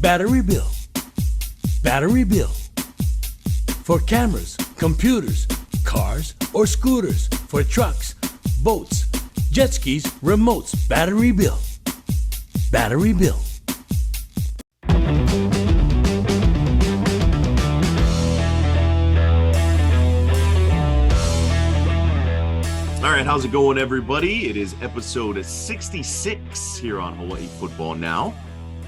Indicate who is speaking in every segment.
Speaker 1: Battery Bill. Battery Bill. For cameras, computers, cars, or scooters. For trucks, boats, jet skis, remotes. Battery Bill. Battery Bill.
Speaker 2: All right, how's it going, everybody? It is episode 66 here on Hawaii Football Now.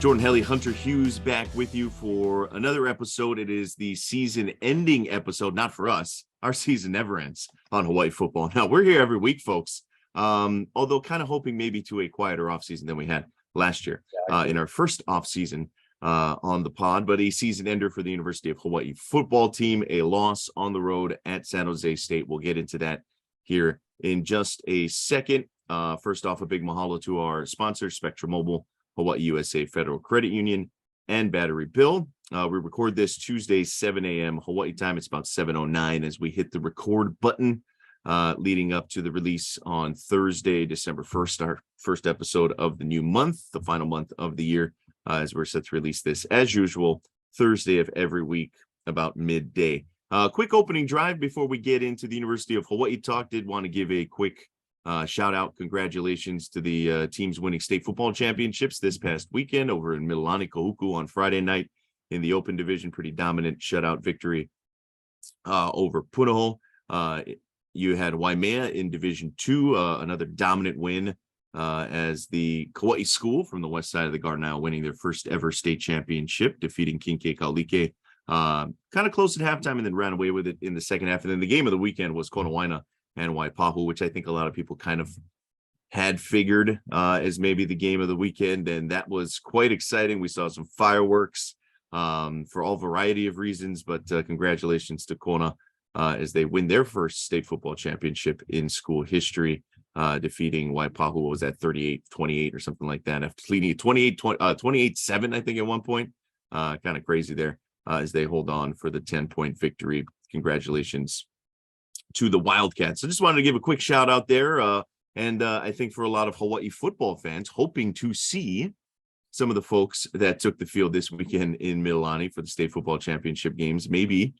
Speaker 2: Jordan Helly, Hunter Hughes back with you for another episode. It is the season-ending episode, not for us. Our season never ends on Hawaii Football Now. We're here every week, folks, although kind of hoping maybe to a quieter offseason than we had last year in our first offseason on the pod, but a season ender for the University of Hawaii football team, a loss on the road at San José State. We'll get into that here in just a second. First off, a big mahalo to our sponsors, Spectrum Mobile, Hawaii USA Federal Credit Union, and Battery Bill. We record this Tuesday, 7 a.m. Hawaii time. It's about 7:09 as we hit the record button, leading up to the release on Thursday, December 1st, our first episode of the new month, the final month of the year, as we're set to release this, as usual, Thursday of every week, about midday. Quick opening drive before we get into the University of Hawaii talk. Did want to give a quick shout out, congratulations to the teams winning state football championships this past weekend over in Mililani, Kahuku on Friday night in the open division. Pretty dominant shutout victory over Punahou. You had Waimea in Division 2, another dominant win as the Kauai school from the west side of the Garden Isle winning their first ever state championship, defeating Kinke Kaulike. Kind of close at halftime and then ran away with it in the second half. And then the game of the weekend was Konawaina and Waipahu, which I think a lot of people kind of had figured as maybe the game of the weekend. And that was quite exciting. We saw some fireworks for all variety of reasons, but congratulations to Kona as they win their first state football championship in school history, defeating Waipahu. What was that, 38-28 or something like that, after leading 28-7, I think, at one point. Kind of crazy there as they hold on for the 10-point victory. Congratulations to the Wildcats. So just wanted to give a quick shout out there. And I think for a lot of Hawaii football fans, hoping to see some of the folks that took the field this weekend in Mililani for the state football championship games, maybe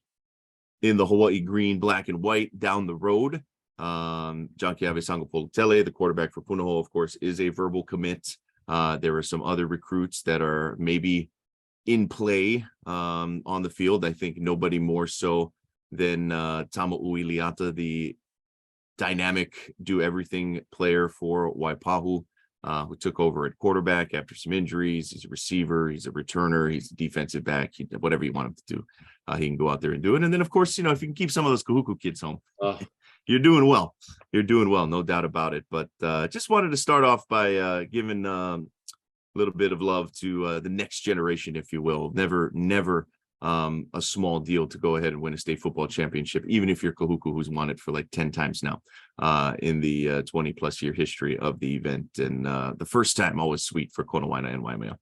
Speaker 2: in the Hawaii green, black, and white down the road. John Kiave Sangapolutele, the quarterback for Punahou, of course, is a verbal commit. There are some other recruits that are maybe in play on the field. I think nobody more so than Tama'ui Liata, the dynamic do-everything player for Waipahu, who took over at quarterback after some injuries. He's a receiver, he's a returner, he's a defensive back, whatever you want him to do, he can go out there and do it. And then, of course, if you can keep some of those Kahuku kids home, you're doing well. You're doing well, no doubt about it. But just wanted to start off by giving a little bit of love to the next generation, if you will. Never a small deal to go ahead and win a state football championship, even if you're Kahuku, who's won it for like 10 times now in the 20 plus year history of the event. And the first time always sweet for Konawaina and Waimea.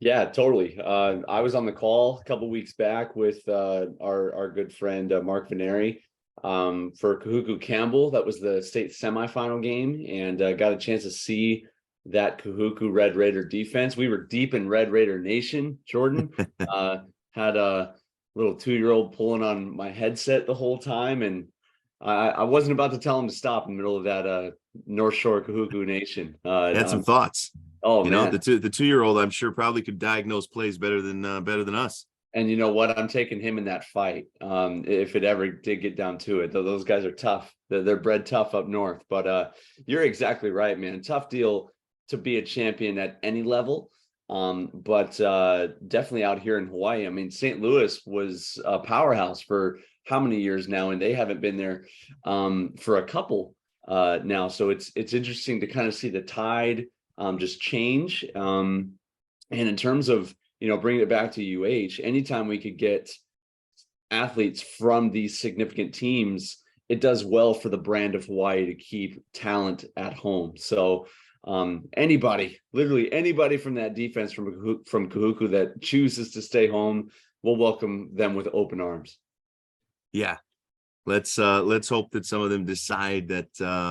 Speaker 3: Yeah, totally. I was on the call a couple weeks back with our good friend Mark Veneri for Kahuku Campbell. That was the state semifinal game, and got a chance to see that Kahuku Red Raider defense. We were deep in Red Raider Nation, Jordan. Had a little 2-year-old pulling on my headset the whole time, and I wasn't about to tell him to stop in the middle of that North Shore Kahuku Nation.
Speaker 2: Had some thoughts.
Speaker 3: Oh, man.
Speaker 2: The 2-year-old, I'm sure, probably could diagnose plays better than us.
Speaker 3: And you know what? I'm taking him in that fight. If it ever did get down to it, those guys are tough. They're bred tough up north. But you're exactly right, man. Tough deal to be a champion at any level. But definitely out here in Hawaii. I mean, St. Louis was a powerhouse for how many years now, and they haven't been there for a couple now. So it's interesting to kind of see the tide just change. And in terms of, bringing it back to UH, anytime we could get athletes from these significant teams, it does well for the brand of Hawaii to keep talent at home. So literally anybody from that defense from Kahuku that chooses to stay home, we'll welcome them with open arms.
Speaker 2: Yeah, let's hope that some of them decide that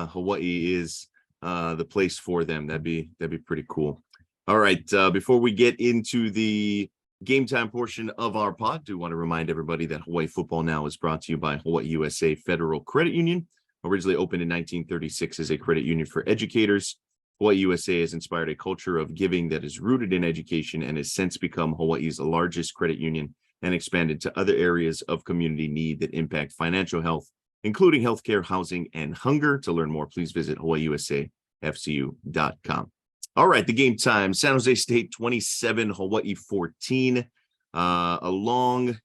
Speaker 2: Hawaii is the place for them. That'd be pretty cool. All right. Before we get into the game time portion of our pod, I do want to remind everybody that Hawaii Football Now is brought to you by Hawaii USA Federal Credit Union. Originally opened in 1936 as a credit union for educators, Hawaii USA has inspired a culture of giving that is rooted in education and has since become Hawaii's largest credit union and expanded to other areas of community need that impact financial health, including healthcare, housing, and hunger. To learn more, please visit hawaiiusafcu.com. All right, the game time. San Jose State 27, Hawaii 14. A long,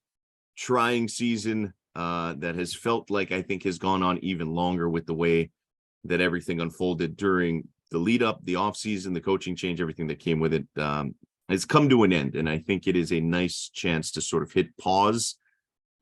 Speaker 2: trying season that has felt like I think has gone on even longer with the way that everything unfolded during the lead up, the offseason, the coaching change, everything that came with it has come to an end. And I think it is a nice chance to sort of hit pause.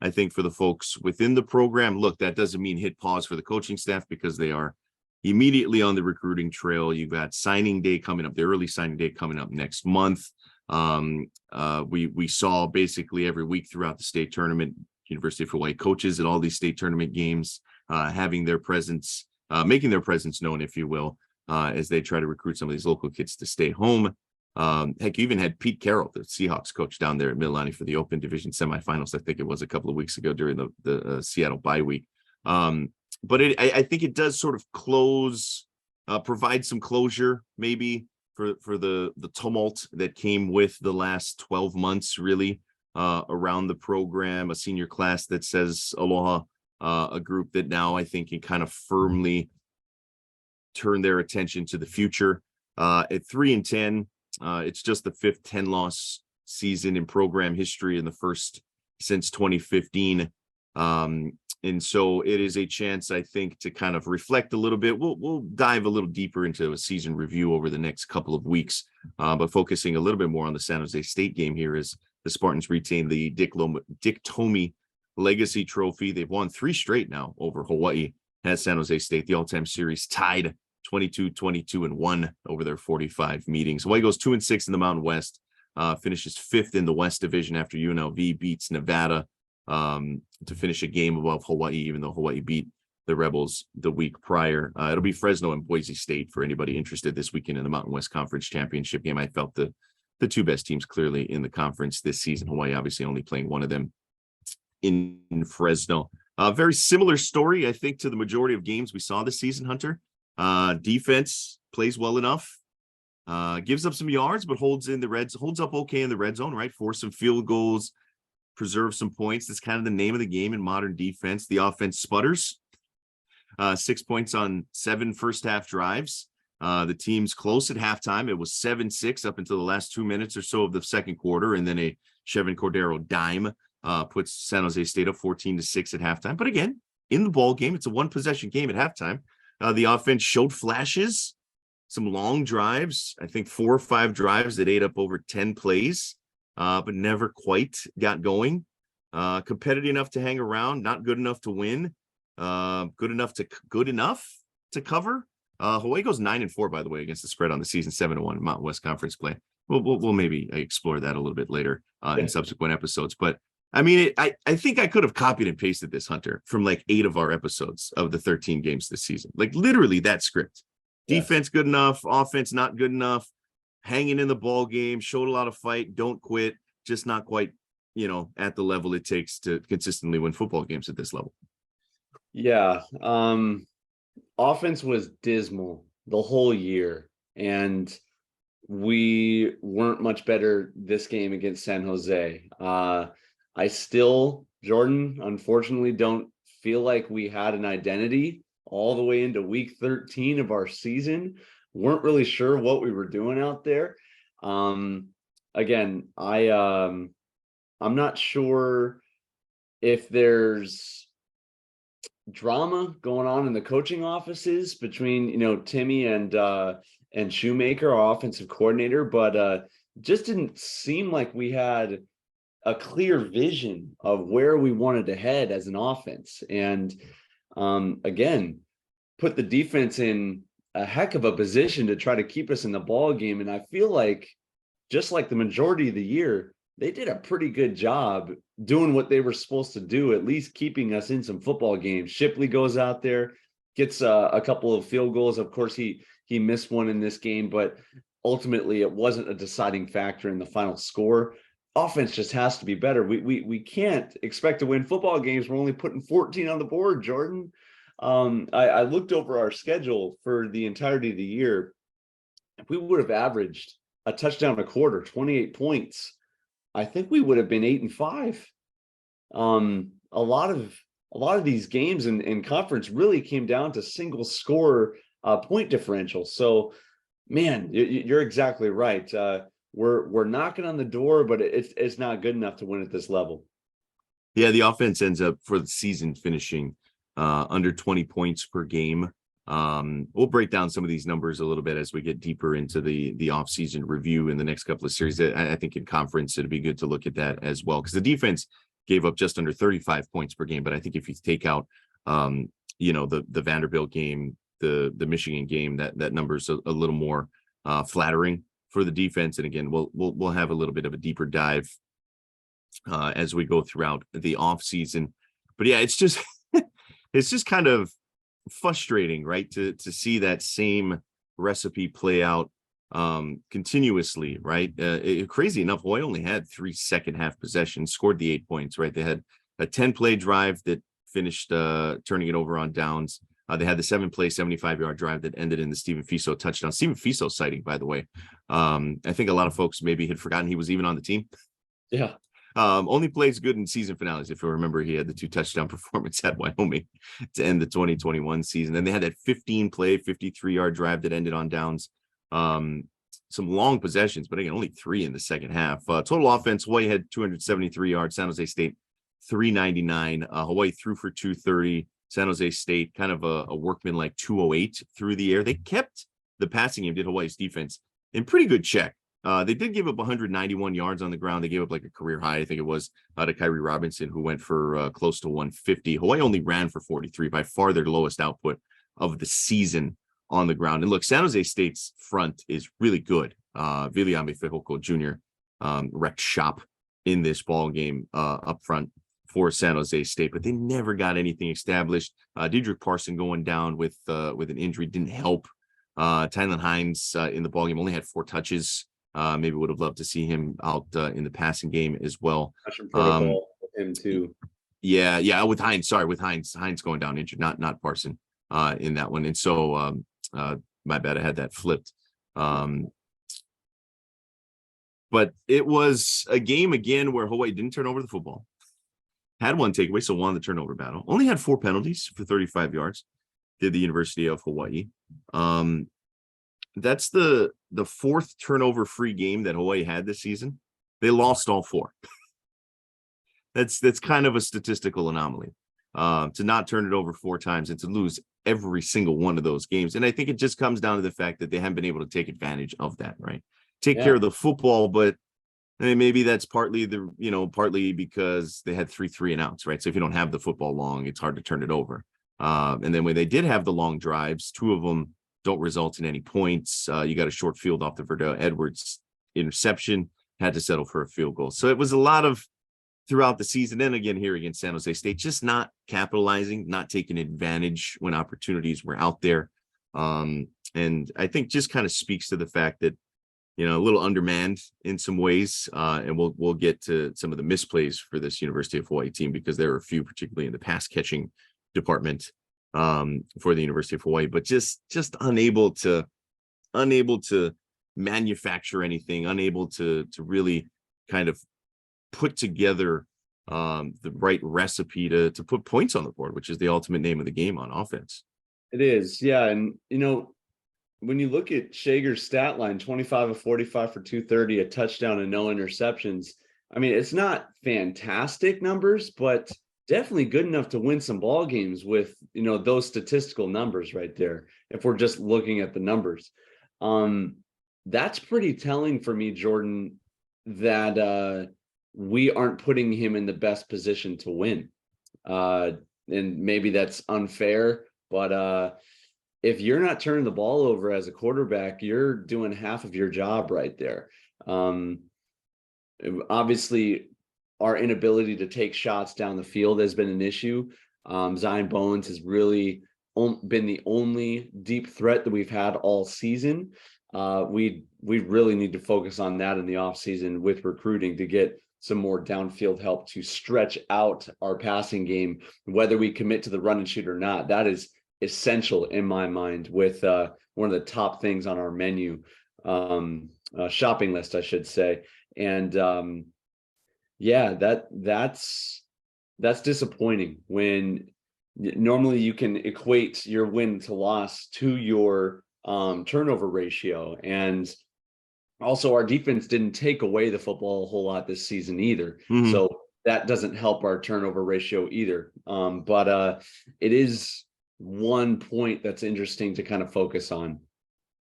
Speaker 2: I think for the folks within the program, look, that doesn't mean hit pause for the coaching staff because they are immediately on the recruiting trail. You've got signing day coming up, the early signing day coming up next month. We saw basically every week throughout the state tournament, University of Hawaii coaches at all these state tournament games, having their presence, making their presence known, if you will, as they try to recruit some of these local kids to stay home. Heck, you even had Pete Carroll, the Seahawks coach, down there at Mililani for the Open Division semifinals. I think it was a couple of weeks ago during the Seattle bye week. But I think it does sort of provide some closure maybe for the tumult that came with the last 12 months, really, around the program, a senior class that says aloha, a group that now I think can kind of firmly turn their attention to the future. At 3-10, it's just the fifth 10-loss season in program history and the first since 2015. And so it is a chance, I think, to kind of reflect a little bit. We'll dive a little deeper into a season review over the next couple of weeks, but focusing a little bit more on the San Jose State game here as the Spartans retain the Dick Tomey Legacy Trophy. They've won 3 straight now over Hawaii at San Jose State. The all-time series tied 22-1 over their 45 meetings. Hawaii goes 2-6 in the Mountain West, finishes 5th in the West Division after UNLV beats Nevada to finish a game above Hawaii, even though Hawaii beat the Rebels the week prior. It'll be Fresno and Boise State for anybody interested this weekend in the Mountain West Conference Championship game. I felt the 2 best teams clearly in the conference this season. Hawaii obviously only playing one of them in Fresno. Very similar story, I think, to the majority of games we saw this season, Hunter. Defense plays well enough, gives up some yards, but holds up okay in the red zone, right? Force some field goals, preserve some points. That's kind of the name of the game in modern defense. The offense sputters, 6 points on 7 first half drives. The team's close at halftime. It was 7-6 up until the last 2 minutes or so of the second quarter. And then a Chevin Cordero dime puts San Jose State up 14-6 at halftime. But again, in the ball game, it's a 1-possession game at halftime. The offense showed flashes, some long drives, I think 4 or 5 drives that ate up over 10 plays, but never quite got going. Competitive enough to hang around, not good enough to win, good enough to cover. Hawaii goes 9-4, by the way, against the spread on the season, 7-1 Mountain West Conference play. We'll maybe explore that a little bit later in subsequent episodes. But I mean, I think I could have copied and pasted this, Hunter, from like 8 of our episodes of the 13 games this season. Like literally that script. Yes. Defense good enough, offense not good enough, hanging in the ball game, showed a lot of fight, don't quit, just not quite, at the level it takes to consistently win football games at this level.
Speaker 3: Yeah. Offense was dismal the whole year, and we weren't much better this game against San Jose. I still, Jordan, unfortunately, don't feel like we had an identity all the way into week 13 of our season. Weren't really sure what we were doing out there. Again, I'm not sure if there's drama going on in the coaching offices between, Timmy and Shoemaker, our offensive coordinator, but just didn't seem like we had a clear vision of where we wanted to head as an offense. And again, put the defense in a heck of a position to try to keep us in the ball game. And I feel like, just like the majority of the year, they did a pretty good job doing what they were supposed to do, at least keeping us in some football games. Shipley goes out there, gets a couple of field goals. Of course, he missed one in this game, but ultimately it wasn't a deciding factor in the final score. Offense just has to be better. We can't expect to win football games. We're only putting 14 on the board, Jordan. I looked over our schedule for the entirety of the year. If we would have averaged a touchdown a quarter, 28 points, I think we would have been 8-5. A lot of these games in conference really came down to single score point differential. So, man, you're exactly right. We're knocking on the door, but it's not good enough to win at this level.
Speaker 2: Yeah, the offense ends up for the season finishing under 20 points per game. We'll break down some of these numbers a little bit as we get deeper into the offseason review in the next couple of series. I think in conference, it'd be good to look at that as well, because the defense gave up just under 35 points per game. But I think if you take out, the Vanderbilt game, the Michigan game, that number's a little more flattering for the defense. And again, we'll have a little bit of a deeper dive as we go throughout the offseason. But yeah, it's just it's just kind of frustrating, right, to see that same recipe play out continuously, right? Crazy enough, Hawaii only had 3 second half possessions, scored the 8 points, right? They had a 10-play drive that finished turning it over on downs. They had the 7-play 75-yard drive that ended in the Stephen Fiso touchdown. Stephen Fiso sighting, by the way. I think a lot of folks maybe had forgotten he was even on the team.
Speaker 3: Yeah.
Speaker 2: Only plays good in season finales. If you remember, he had the 2 touchdown performance at Wyoming to end the 2021 season. Then they had that 15-play, 53-yard drive that ended on downs. Some long possessions, but again, only 3 in the second half. Total offense, Hawaii had 273 yards. San Jose State, 399. Hawaii threw for 230. San Jose State, kind of a workman-like 208 through the air. They kept the passing game, did Hawaii's defense, in pretty good check. They did give up 191 yards on the ground. They gave up like a career high, I think it was, to Kyrie Robinson, who went for close to 150. Hawaii only ran for 43, by far their lowest output of the season on the ground. And look, San Jose State's front is really good. Viliame Fehoko Jr. Wrecked shop in this ball game up front for San Jose State, but they never got anything established. Dedrick Parson going down with an injury didn't help. Tylan Hines in the ballgame only had 4 touches. Maybe would have loved to see him out in the passing game as well.
Speaker 3: Protocol with him too.
Speaker 2: Yeah, with Hines. Sorry, with Hines going down injured, not Parson in that one. And so my bad, I had that flipped. But it was a game again where Hawaii didn't turn over the football. Had 1 takeaway, so won the turnover battle. Only had 4 penalties for 35 yards. Did the University of Hawaii. That's the 4th turnover-free game that Hawaii had this season. They lost all 4. That's kind of a statistical anomaly. To not turn it over 4 times and to lose every single one of those games. And I think it just comes down to the fact that they haven't been able to take advantage of that, right? Take care of the football, but maybe that's partly because they had 3 3-and-outs, right? So if you don't have the football long, it's hard to turn it over. And then when they did have the long drives, 2 of them don't result in any points. You got a short field off the Verdell Edwards interception, had to settle for a field goal. So it was a lot of throughout the season. And again, here against San Jose State, just not capitalizing, not taking advantage when opportunities were out there. And I think just kind of speaks to the fact that, a little undermanned in some ways. And we'll get to some of the misplays for this University of Hawaii team, because there are a few, particularly in the pass catching department for the University of Hawaii, but just unable to manufacture anything, unable to really kind of put together the right recipe to put points on the board, which is the ultimate name of the game on offense.
Speaker 3: It is, yeah. And when you look at Shager's stat line, 25 of 45 for 230, a touchdown and no interceptions. I mean, it's not fantastic numbers, but definitely good enough to win some ball games with, those statistical numbers right there. If we're just looking at the numbers, that's pretty telling for me, Jordan, that we aren't putting him in the best position to win. And maybe that's unfair, but if you're not turning the ball over as a quarterback, you're doing half of your job right there. Obviously, our inability to take shots down the field has been an issue. Zion Bowens has really been the only deep threat that we've had all season. We really need to focus on that in the offseason with recruiting to get some more downfield help to stretch out our passing game, whether we commit to the run and shoot or not. That is essential in my mind, with one of the top things on our menu, shopping list, I should say. And yeah, that's disappointing when normally you can equate your win to loss to your turnover ratio. And also our defense didn't take away the football a whole lot this season either.
Speaker 2: Mhm.
Speaker 3: So that doesn't help our turnover ratio either. But it is one point that's interesting to kind of focus on.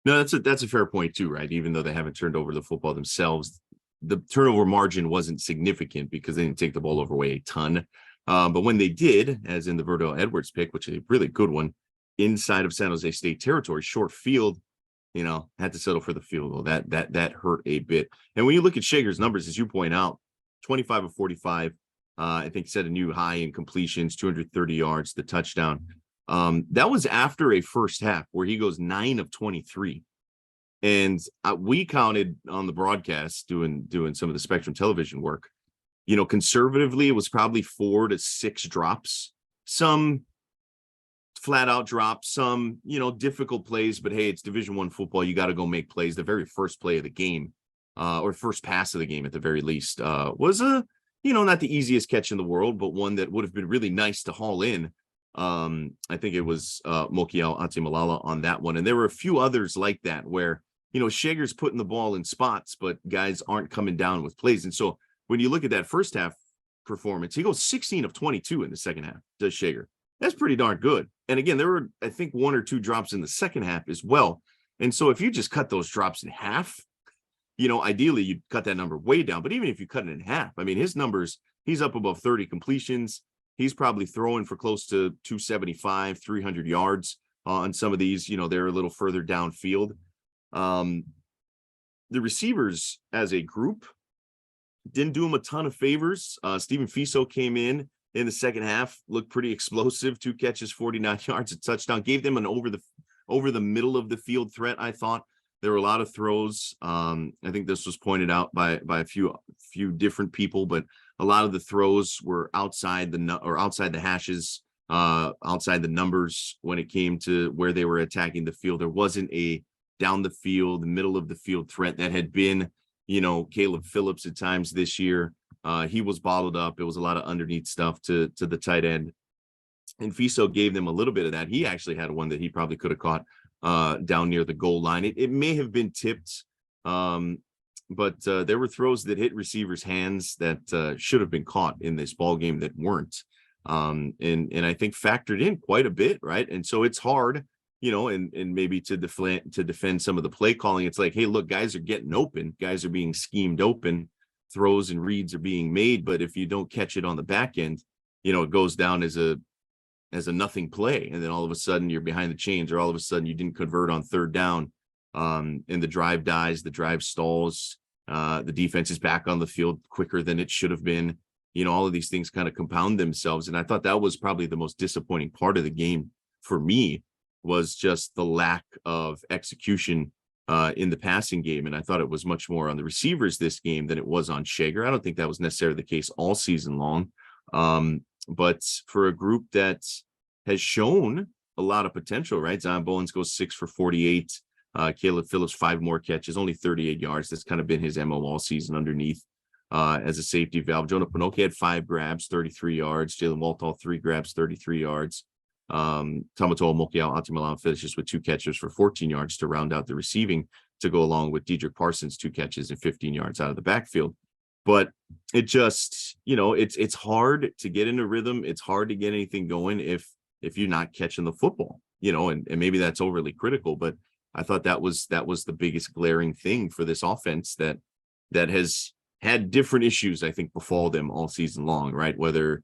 Speaker 2: No, that's a fair point too, right? Even though they haven't turned over the football themselves, the turnover margin wasn't significant because they didn't take the ball over a ton. But when they did, as in the Verdell Edwards pick, which is a really good one, inside of San Jose State territory, short field, had to settle for the field goal. That hurt a bit. And when you look at Shager's numbers, as you point out, 25 of 45, I think set a new high in completions, 230 yards, the touchdown. That was after a first half where he goes 9 of 23. And we counted on the broadcast doing some of the Spectrum television work. Conservatively, it was probably 4 to 6 drops, some flat out drops, some, difficult plays, but hey, it's Division I football. You got to go make plays. The very first play of the game, or first pass of the game at the very least, was not the easiest catch in the world, but one that would have been really nice to haul in. I think it was Mokiao Atimalala on that one. And there were a few others like that where, Shager's putting the ball in spots, but guys aren't coming down with plays. And so when you look at that first half performance, he goes 16 of 22 in the second half, does Shager. That's pretty darn good. And again, there were, I think, 1 or 2 drops in the second half as well. And so if you just cut those drops in half, ideally you'd cut that number way down. But even if you cut it in half, I mean, his numbers, he's up above 30 completions. He's probably throwing for close to 275, 300 yards on some of these. They're a little further downfield. The receivers as a group didn't do him a ton of favors. Stephen Fiso came in the second half, looked pretty explosive, 2 catches, 49 yards, a touchdown, gave them an over the middle of the field threat. I thought there were a lot of throws. I think this was pointed out by a few different people, but a lot of the throws were outside the hashes, outside the numbers when it came to where they were attacking the field. There wasn't a down the field, middle of the field threat that had been, Caleb Phillips at times this year. He was bottled up. It was a lot of underneath stuff to the tight end. And Fiso gave them a little bit of that. He actually had one that he probably could have caught down near the goal line. It may have been tipped, but there were throws that hit receivers' hands that should have been caught in this ball game that weren't. And I think factored in quite a bit, right? And so it's hard, and maybe to defend some of the play calling. It's like, hey, look, guys are getting open. Guys are being schemed open. Throws and reads are being made. But if you don't catch it on the back end, it goes down as a nothing play. And then all of a sudden you're behind the chains, or all of a sudden you didn't convert on third down. And the drive dies, the drive stalls. The defense is back on the field quicker than it should have been. All of these things kind of compound themselves. And I thought that was probably the most disappointing part of the game for me, was just the lack of execution in the passing game. And I thought it was much more on the receivers this game than it was on Shager. I don't think that was necessarily the case all season long. But for a group that has shown a lot of potential, right? Zion Bowens goes 6 for 48. Caleb Phillips, 5 more catches, only 38 yards. That's kind of been his MO all season underneath as a safety valve. Jonah Pinoki had 5 grabs, 33 yards. Jalen Waltall, 3 grabs, 33 yards. Tamatoa Mokiao Atimalan finishes with 2 catches for 14 yards to round out the receiving, to go along with Dedrick Parsons' 2 catches and 15 yards out of the backfield. But it just, it's hard to get into rhythm. It's hard to get anything going if you're not catching the football, and maybe that's overly critical, but I thought that was the biggest glaring thing for this offense that has had different issues, I think, befall them all season long, right? Whether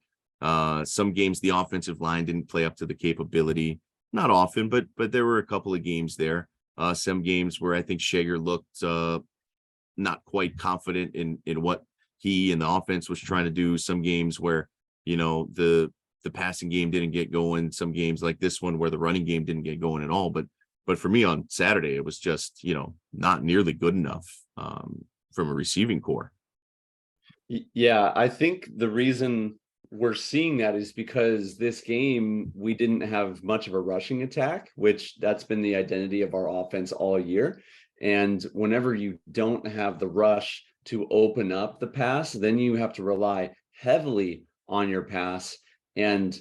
Speaker 2: some games the offensive line didn't play up to the capability, not often, but there were a couple of games there. Some games where I think Shager looked not quite confident in what he and the offense was trying to do. Some games where, the passing game didn't get going. Some games like this one where the running game didn't get going at all. But But for me on Saturday, it was just, not nearly good enough from a receiving core.
Speaker 3: Yeah, I think the reason we're seeing that is because this game, we didn't have much of a rushing attack, which that's been the identity of our offense all year. And whenever you don't have the rush to open up the pass, then you have to rely heavily on your pass. And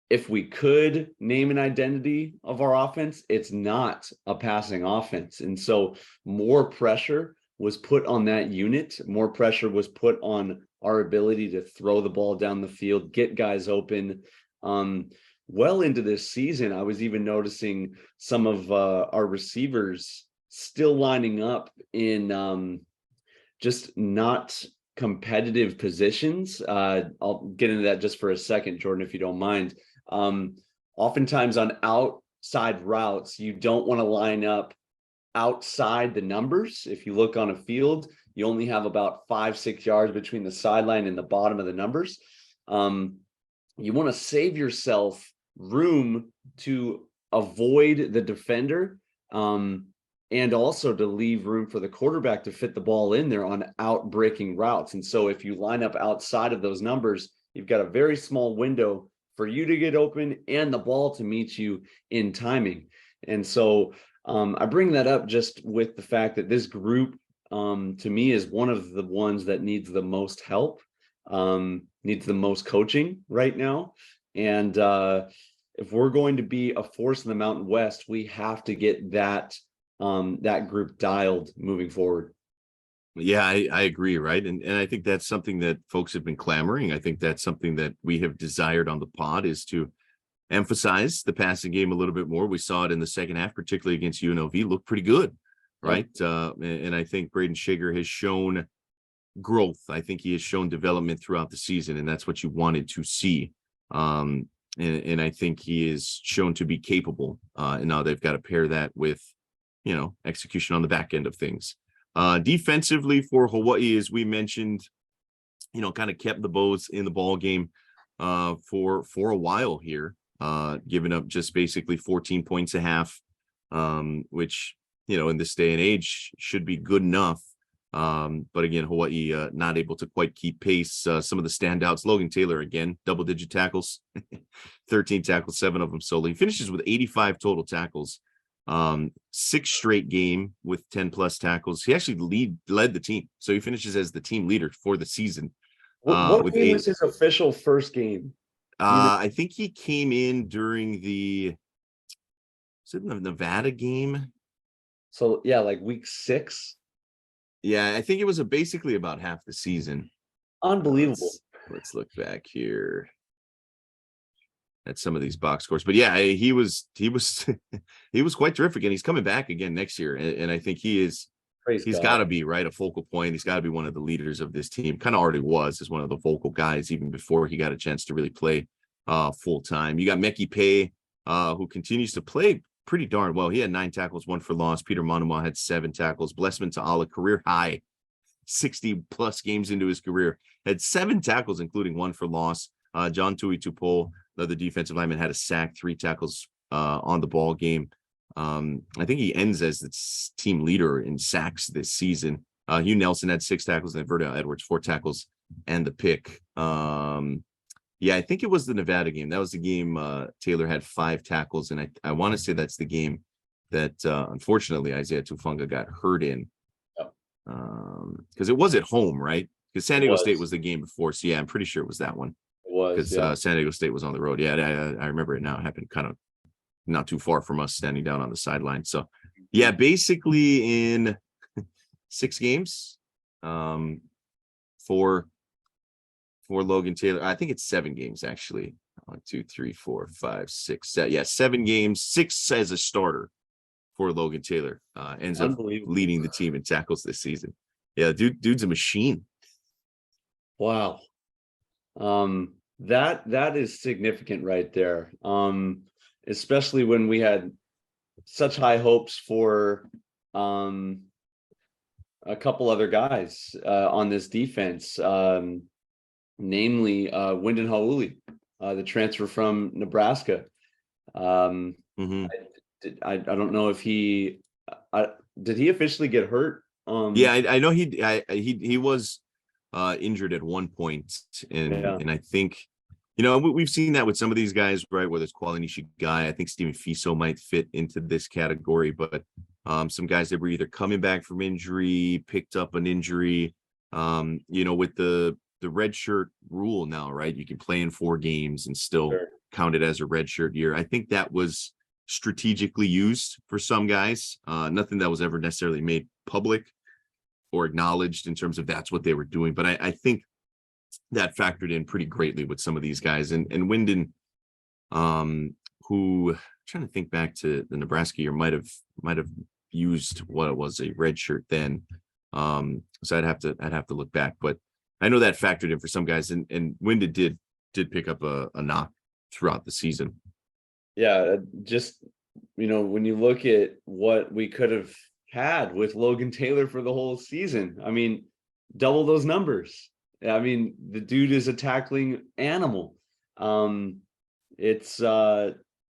Speaker 3: if we could name an identity of our offense, it's not a passing offense. And so more pressure was put on that unit. More pressure was put on our ability to throw the ball down the field, get guys open. Well into this season, I was even noticing some of our receivers still lining up in just not competitive positions. I'll get into that just for a second, Jordan, if you don't mind. Oftentimes on outside routes, you don't want to line up outside the numbers. If you look on a field, you only have about 5-6 yards between the sideline and the bottom of the numbers. You want to save yourself room to avoid the defender, and also to leave room for the quarterback to fit the ball in there on out breaking routes. And so if you line up outside of those numbers, you've got a very small window for you to get open and the ball to meet you in timing. And so I bring that up just with the fact that this group, to me, is one of the ones that needs the most help, needs the most coaching right now. And if we're going to be a force in the Mountain West, we have to get that group dialed moving forward.
Speaker 2: Yeah, I agree, right? And I think that's something that folks have been clamoring. I think that's something that we have desired on the pod, is to emphasize the passing game a little bit more. We saw it in the second half, particularly against UNLV, looked pretty good, right? Yep. And I think Braden Shiger has shown growth. I think he has shown development throughout the season, and that's what you wanted to see. And I think he is shown to be capable. And now they've got to pair that with, execution on the back end of things. Defensively for Hawaii, as we mentioned, kind of kept the Bows in the ball game for a while here, giving up just basically 14 points a half, which, in this day and age should be good enough. But again, Hawaii not able to quite keep pace. Some of the standouts, Logan Taylor, again, double-digit tackles, 13 tackles, 7 of them solo. He finishes with 85 total tackles. 6 straight game with 10 plus tackles. He actually led the team, so he finishes as the team leader for the season.
Speaker 3: What game was his official first game?
Speaker 2: I think he came in during the Nevada game.
Speaker 3: So yeah, like week 6.
Speaker 2: Yeah, I think it was basically about half the season.
Speaker 3: Unbelievable.
Speaker 2: Let's look back here at some of these box scores. But yeah, he was he was quite terrific, and he's coming back again next year. And I think he's got to be, right, a focal point. He's got to be one of the leaders of this team. Kind of already was, as one of the vocal guys even before he got a chance to really play full time. You got Meki Pei, who continues to play pretty darn well. He had 9 tackles, 1 for loss. Peter Monuma had 7 tackles. Blessman Ta'ala, career high, 60 plus games into his career, had 7 tackles, including 1 for loss. John Tui Tupou, the defensive lineman, had a sack, 3 tackles on the ball game. I think he ends as the team leader in sacks this season. Hugh Nelson had 6 tackles, and Verdell Edwards 4 tackles and the pick. Yeah, I think it was the Nevada game. That was the game Taylor had 5 tackles, and I want to say that's the game that unfortunately Isaiah Tufunga got hurt in. Because it was at home, right? Because San Diego State was the game before. So yeah, I'm pretty sure it was that one.
Speaker 3: It was,
Speaker 2: because San Diego State was on the road. Yeah, I remember it now. It happened kind of not too far from us, standing down on the sideline. So yeah, basically in 6 games for Logan Taylor. I think it's 7 games actually. 1, 2, 3, 4, 5, 6, 7. Yeah, 7 games, 6 as a starter for Logan Taylor. Ends up leading the team in tackles this season. Yeah, dude's a machine.
Speaker 3: Wow. That is significant right there. Especially when we had such high hopes for a couple other guys on this defense, namely Wyndon Hauli, the transfer from Nebraska. I don't know if did he officially get hurt?
Speaker 2: Yeah, I know he was injured at one point,
Speaker 3: Yeah,
Speaker 2: and I think, we've seen that with some of these guys, right? Whether it's Kwali Nishigai, I think Steven Fiso might fit into this category, but some guys that were either coming back from injury, picked up an injury, with the red shirt rule now, right? You can play in 4 games and still
Speaker 3: sure.
Speaker 2: count it as a red shirt year. I think that was strategically used for some guys. Nothing that was ever necessarily made public or acknowledged in terms of that's what they were doing. But I think that factored in pretty greatly with some of these guys. And Wyndon, who I'm trying to think back to the Nebraska year, might have used what it was, a red shirt then. So I'd have to look back. But I know that factored in for some guys. And Wyndon did pick up a knock throughout the season.
Speaker 3: Yeah, just when you look at what we could have had with Logan Taylor for the whole season, I mean, double those numbers. I mean, the dude is a tackling animal. It's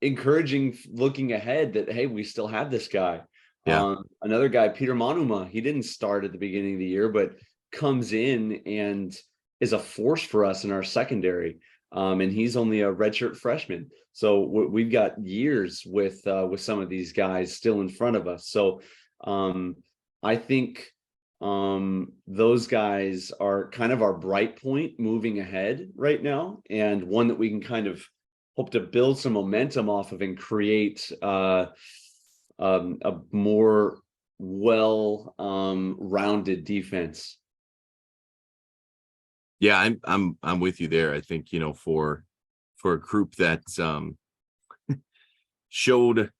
Speaker 3: encouraging looking ahead that, hey, we still have this guy.
Speaker 2: Yeah.
Speaker 3: Another guy, Peter Monuma, he didn't start at the beginning of the year, but comes in and is a force for us in our secondary. And he's only a redshirt freshman. So we've got years with some of these guys still in front of us. So I think those guys are kind of our bright point moving ahead right now, and one that we can kind of hope to build some momentum off of and create a more rounded defense.
Speaker 2: Yeah, I'm with you there. I think, for a group that showed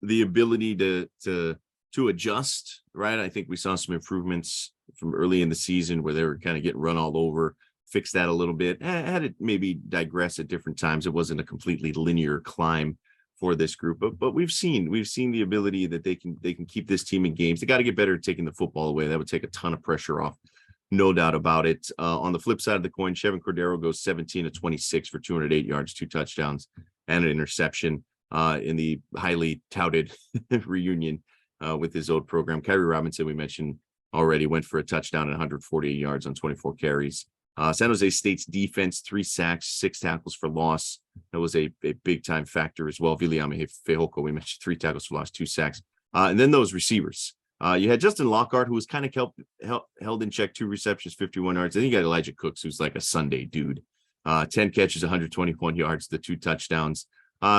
Speaker 2: the ability to adjust, right? I think we saw some improvements from early in the season where they were kind of getting run all over, fix that a little bit. Had it maybe digress at different times. It wasn't a completely linear climb for this group, but we've seen the ability that they can keep this team in games. They got to get better at taking the football away. That would take a ton of pressure off. No doubt about it. On the flip side of the coin, Chevin Cordero goes 17 of 26 for 208 yards, 2 touchdowns, and an interception in the highly touted reunion with his old program. Kyrie Robinson, we mentioned already, went for a touchdown and 148 yards on 24 carries. San Jose State's defense, 3 sacks, 6 tackles for loss. That was a big time factor as well. Viliame Fehoko, we mentioned 3 tackles for loss, 2 sacks. And then those receivers. You had Justin Lockhart, who was kind of held in check, 2 receptions, 51 yards. Then you got Elijah Cooks, who's like a Sunday dude. 10 catches, 121 yards, the 2 touchdowns.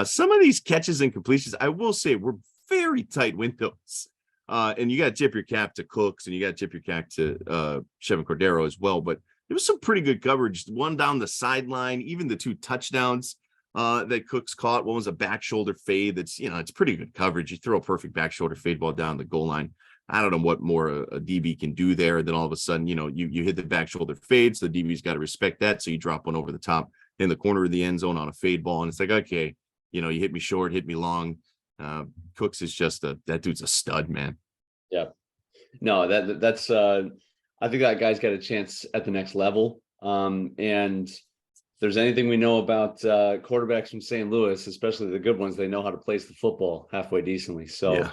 Speaker 2: Some of these catches and completions, I will say, were very tight windows. And you got to tip your cap to Cooks, and you got to tip your cap to Chevin Cordero as well. But there was some pretty good coverage. One down the sideline, even the 2 touchdowns that Cooks caught. One was a back shoulder fade. That's, it's pretty good coverage. You throw a perfect back shoulder fade ball down the goal line. I don't know what more a DB can do there. And then all of a sudden, you hit the back shoulder fade. So the DB's got to respect that. So you drop one over the top in the corner of the end zone on a fade ball. And it's like, okay, you hit me short, hit me long. Cooks is just that dude's a stud, man.
Speaker 3: Yeah. No, that's I think that guy's got a chance at the next level. And if there's anything we know about quarterbacks from St. Louis, especially the good ones, they know how to place the football halfway decently. So yeah.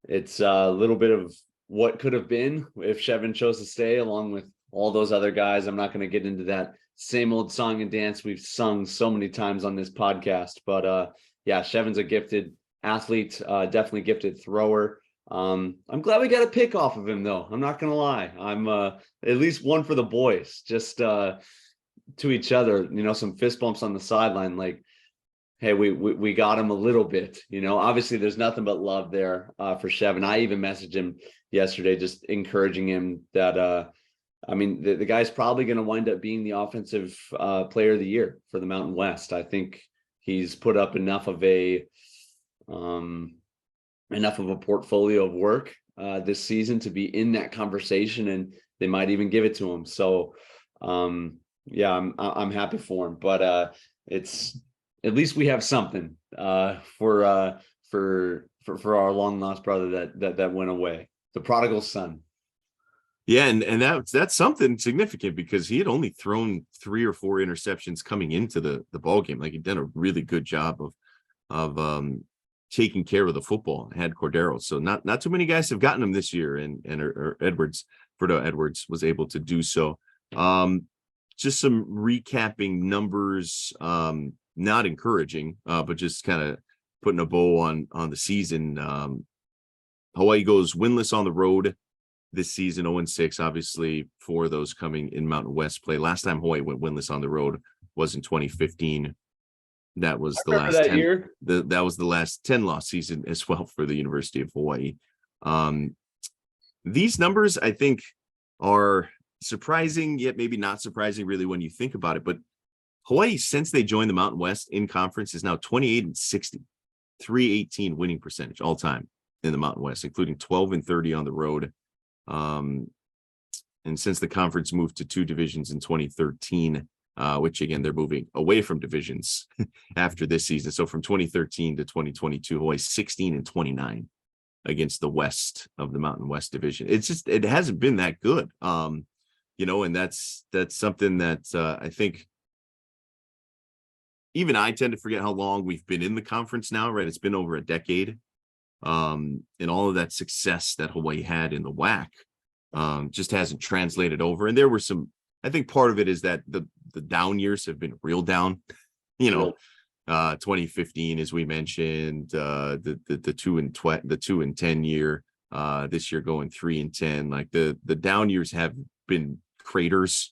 Speaker 3: It's a little bit of what could have been if Chevin chose to stay, along with all those other guys. I'm not going to get into that same old song and dance we've sung so many times on this podcast. But yeah, Chevin's a gifted athlete, definitely gifted thrower. I'm glad we got a pick off of him, though. I'm not going to lie. I'm at least one for the boys, just to each other, some fist bumps on the sideline, like, hey, we got him a little bit, obviously there's nothing but love there for Chevin. I even messaged him yesterday, just encouraging him that, I mean, the guy's probably going to wind up being the offensive player of the year for the Mountain West. I think he's put up enough of a portfolio of work this season to be in that conversation, and they might even give it to him. So, yeah, I'm happy for him, but it's, at least we have something for our long lost brother that went away, the prodigal son.
Speaker 2: Yeah, and that's something significant, because he had only thrown 3 or 4 interceptions coming into the ball game. Like, he'd done a really good job of taking care of the football, had Cordero. So not too many guys have gotten him this year, and Fredo Edwards was able to do so. Just some recapping numbers, not encouraging, but just kind of putting a bow on the season. Hawaii goes winless on the road this season, 0-6, obviously, for those coming in Mountain West play. Last time Hawaii went winless on the road was in 2015. That was the last 10
Speaker 3: year.
Speaker 2: That was the last 10-loss season as well for the University of Hawaii. These numbers, I think, are surprising, yet maybe not surprising really when you think about it. But Hawaii, since they joined the Mountain West in conference, is now 28-60, 318 winning percentage all time in the Mountain West, including 12-30 on the road. And since the conference moved to 2 divisions in 2013, which again, they're moving away from divisions after this season. So from 2013 to 2022, Hawaii 16-29 against the West of the Mountain West division. It hasn't been that good. And that's something that I think even I tend to forget how long we've been in the conference now, right? It's been over a decade. And all of that success that Hawaii had in the WAC just hasn't translated over. And there were some, I think part of it is that the down years have been real down, 2015, as we mentioned, the 2-10 year, this year going 3-10, like the down years have been craters.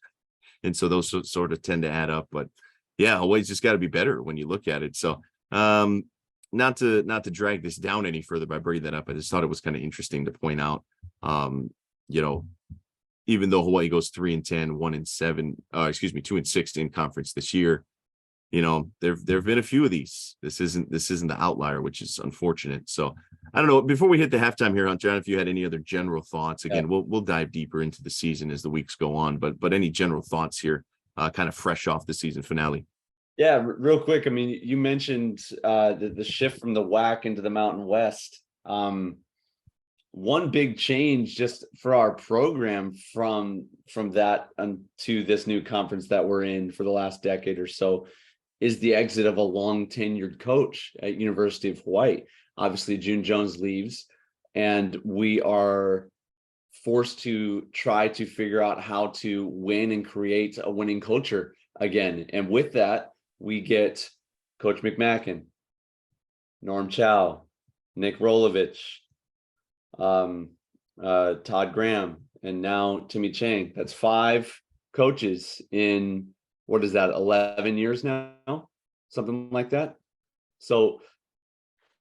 Speaker 2: And so those sort of tend to add up, but yeah, Hawaii's just got to be better when you look at it. So, not to drag this down any further by bringing that up, I just thought it was kind of interesting to point out, even though Hawaii goes 3-10, 1-7, 2-6 in conference this year, there've been a few of these. This isn't the outlier, which is unfortunate. So I don't know. Before we hit the halftime here, Hunter, I don't know if you had any other general thoughts. Again, we'll dive deeper into the season as the weeks go on, but any general thoughts here, kind of fresh off the season finale?
Speaker 3: Yeah, real quick. I mean, you mentioned the shift from the WAC into the Mountain West. One big change just for our program from that to this new conference that we're in for the last decade or so is the exit of a long tenured coach at University of Hawaii. Obviously, June Jones leaves, and we are forced to try to figure out how to win and create a winning culture again. And with that, we get Coach McMacken, Norm Chow, Nick Rolovich, Todd Graham, and now Timmy Chang. That's 5 coaches in, what is that, 11 years now? Something like that. So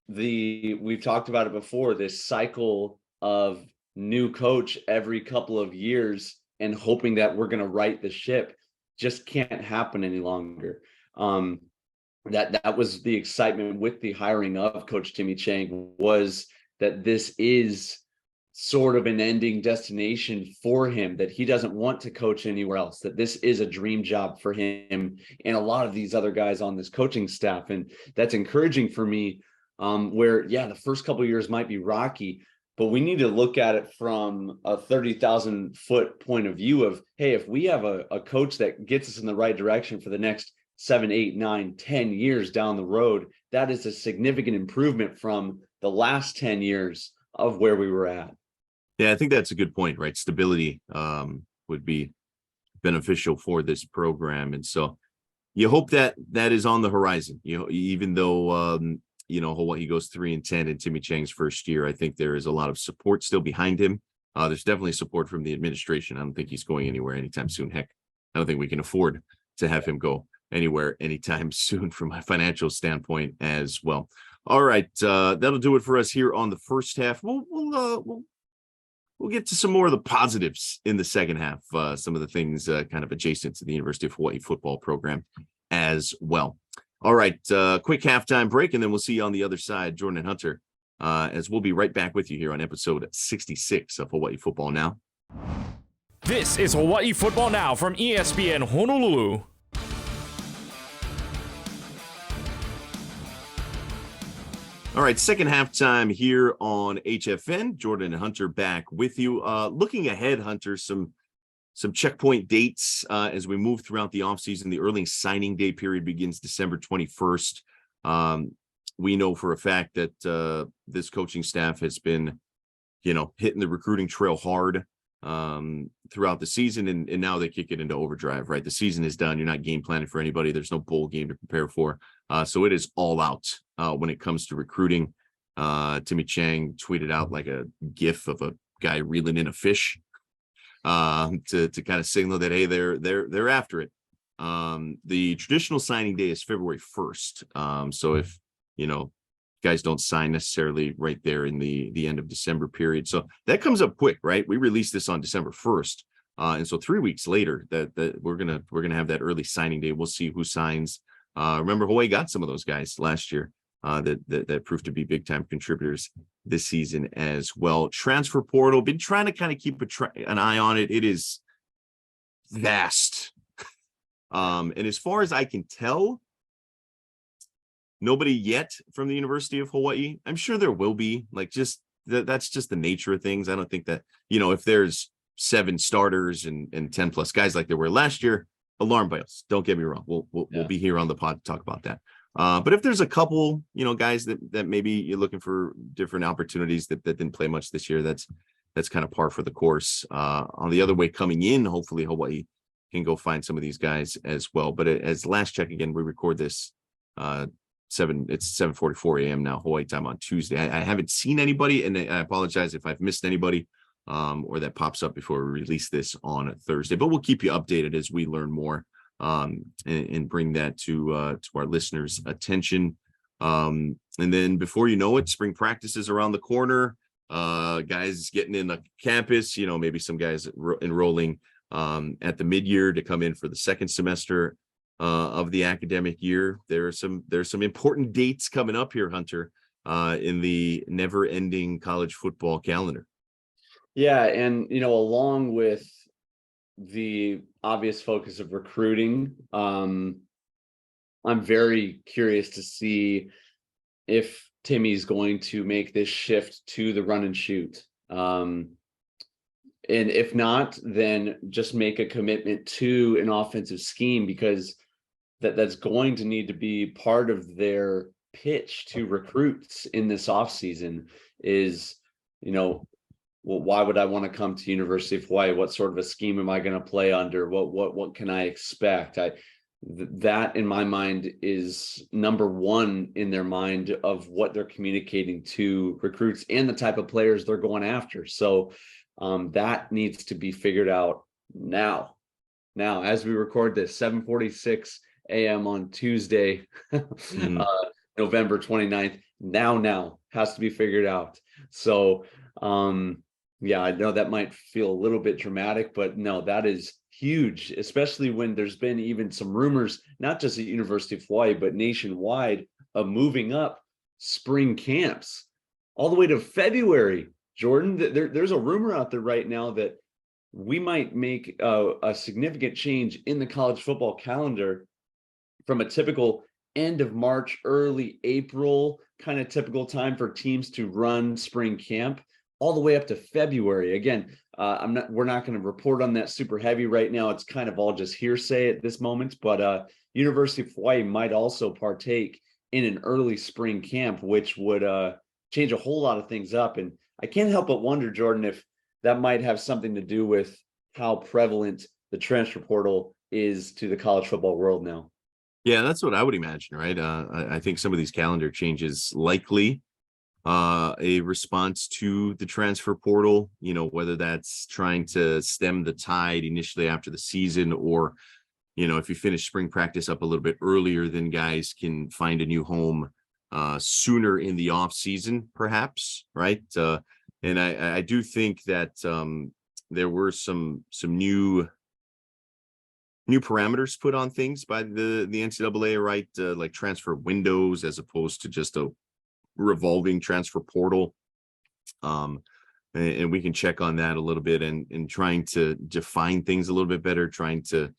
Speaker 3: we've talked about it before, this cycle of new coach every couple of years and hoping that we're going to right the ship just can't happen any longer. That was the excitement with the hiring of Coach Timmy Chang, was that this is sort of an ending destination for him, that he doesn't want to coach anywhere else, that this is a dream job for him and a lot of these other guys on this coaching staff. And that's encouraging for me, where, yeah, the first couple of years might be rocky, but we need to look at it from a 30,000 foot point of view of, hey, if we have a coach that gets us in the right direction for the next 7, 8, 9, 10 years down the road, that is a significant improvement from the last 10 years of where we were at.
Speaker 2: Yeah, I think that's a good point, right? Stability would be beneficial for this program. And so you hope that is on the horizon, even though, Hawaii goes 3-10 in Timmy Chang's first year. I think there is a lot of support still behind him. There's definitely support from the administration. I don't think he's going anywhere anytime soon. Heck, I don't think we can afford to have him go anywhere anytime soon from a financial standpoint as well. All right, that'll do it for us here on the first half. We'll get to some more of the positives in the second half, some of the things kind of adjacent to the University of Hawaii football program as well. All right, quick halftime break, and then we'll see you on the other side, Jordan and Hunter, as we'll be right back with you here on episode 66 of Hawaii Football Now.
Speaker 4: This is Hawaii Football Now from ESPN Honolulu.
Speaker 2: All right, second halftime here on HFN. Jordan and Hunter back with you. Looking ahead, Hunter, some checkpoint dates as we move throughout the offseason. The early signing day period begins December 21st. we know for a fact that this coaching staff has been, hitting the recruiting trail hard throughout the season, and now they kick it into overdrive, right? The season is done. You're not game planning for anybody. There's no bowl game to prepare for. So it is all out when it comes to recruiting. Timmy Chang tweeted out like a gif of a guy reeling in a fish to kind of signal that, hey, they're after it. The traditional signing day is February 1st. So if, guys don't sign necessarily right there in the end of December period. So that comes up quick, right? We released this on December 1st. And so 3 weeks later that we're going to have that early signing day. We'll see who signs. Remember, Hawaii got some of those guys last year that proved to be big time contributors this season as well. Transfer portal, been trying to kind of keep an eye on it. It is vast. And as far as I can tell, nobody yet from the University of Hawaii. I'm sure there will be, that's just the nature of things. I don't think that, if there's 7 starters and 10 plus guys like there were last year, alarm bells. Don't get me wrong. We'll be here on the pod to talk about that. But if there's a couple, guys that maybe you're looking for different opportunities that didn't play much this year, that's kind of par for the course. On the other way coming in, hopefully Hawaii can go find some of these guys as well. But as last check, again, we record this it's 7:44 a.m. now, Hawaii time on Tuesday. I haven't seen anybody, and I apologize if I've missed anybody or that pops up before we release this on a Thursday. But we'll keep you updated as we learn more and bring that to our listeners' attention. And then before you know it, spring practice is around the corner. Guys getting in the campus, maybe some guys enrolling at the mid-year to come in for the second semester of the academic year. There's some important dates coming up here, Hunter, in the never-ending college football calendar.
Speaker 3: Yeah, and along with the obvious focus of recruiting, I'm very curious to see if Timmy's going to make this shift to the run and shoot. And if not, then just make a commitment to an offensive scheme, because that's going to need to be part of their pitch to recruits in this offseason is, well, why would I want to come to University of Hawaii? What sort of a scheme am I going to play under? What can I expect? That in my mind is number one in their mind of what they're communicating to recruits and the type of players they're going after. So that needs to be figured out now. Now, as we record this, 7:46 a.m. on Tuesday, November 29th, now has to be figured out. So, yeah, I know that might feel a little bit dramatic, but no, that is huge, especially when there's been even some rumors, not just at University of Hawaii, but nationwide, of moving up spring camps all the way to February. Jordan, there's a rumor out there right now that we might make a significant change in the college football calendar from a typical end of March, early April kind of typical time for teams to run spring camp, all the way up to February. Again, we're not going to report on that super heavy right now. It's kind of all just hearsay at this moment, but University of Hawaii might also partake in an early spring camp, which would change a whole lot of things up. And I can't help but wonder, Jordan, if that might have something to do with how prevalent the transfer portal is to the college football world now.
Speaker 2: Yeah, that's what I would imagine, right? I think some of these calendar changes likely a response to the transfer portal, whether that's trying to stem the tide initially after the season, or, if you finish spring practice up a little bit earlier, then guys can find a new home sooner in the off season, perhaps, right? And I do think that there were some new parameters put on things by the NCAA, right? Like transfer windows as opposed to just a revolving transfer portal. And we can check on that a little bit and trying to define things a little bit better, trying to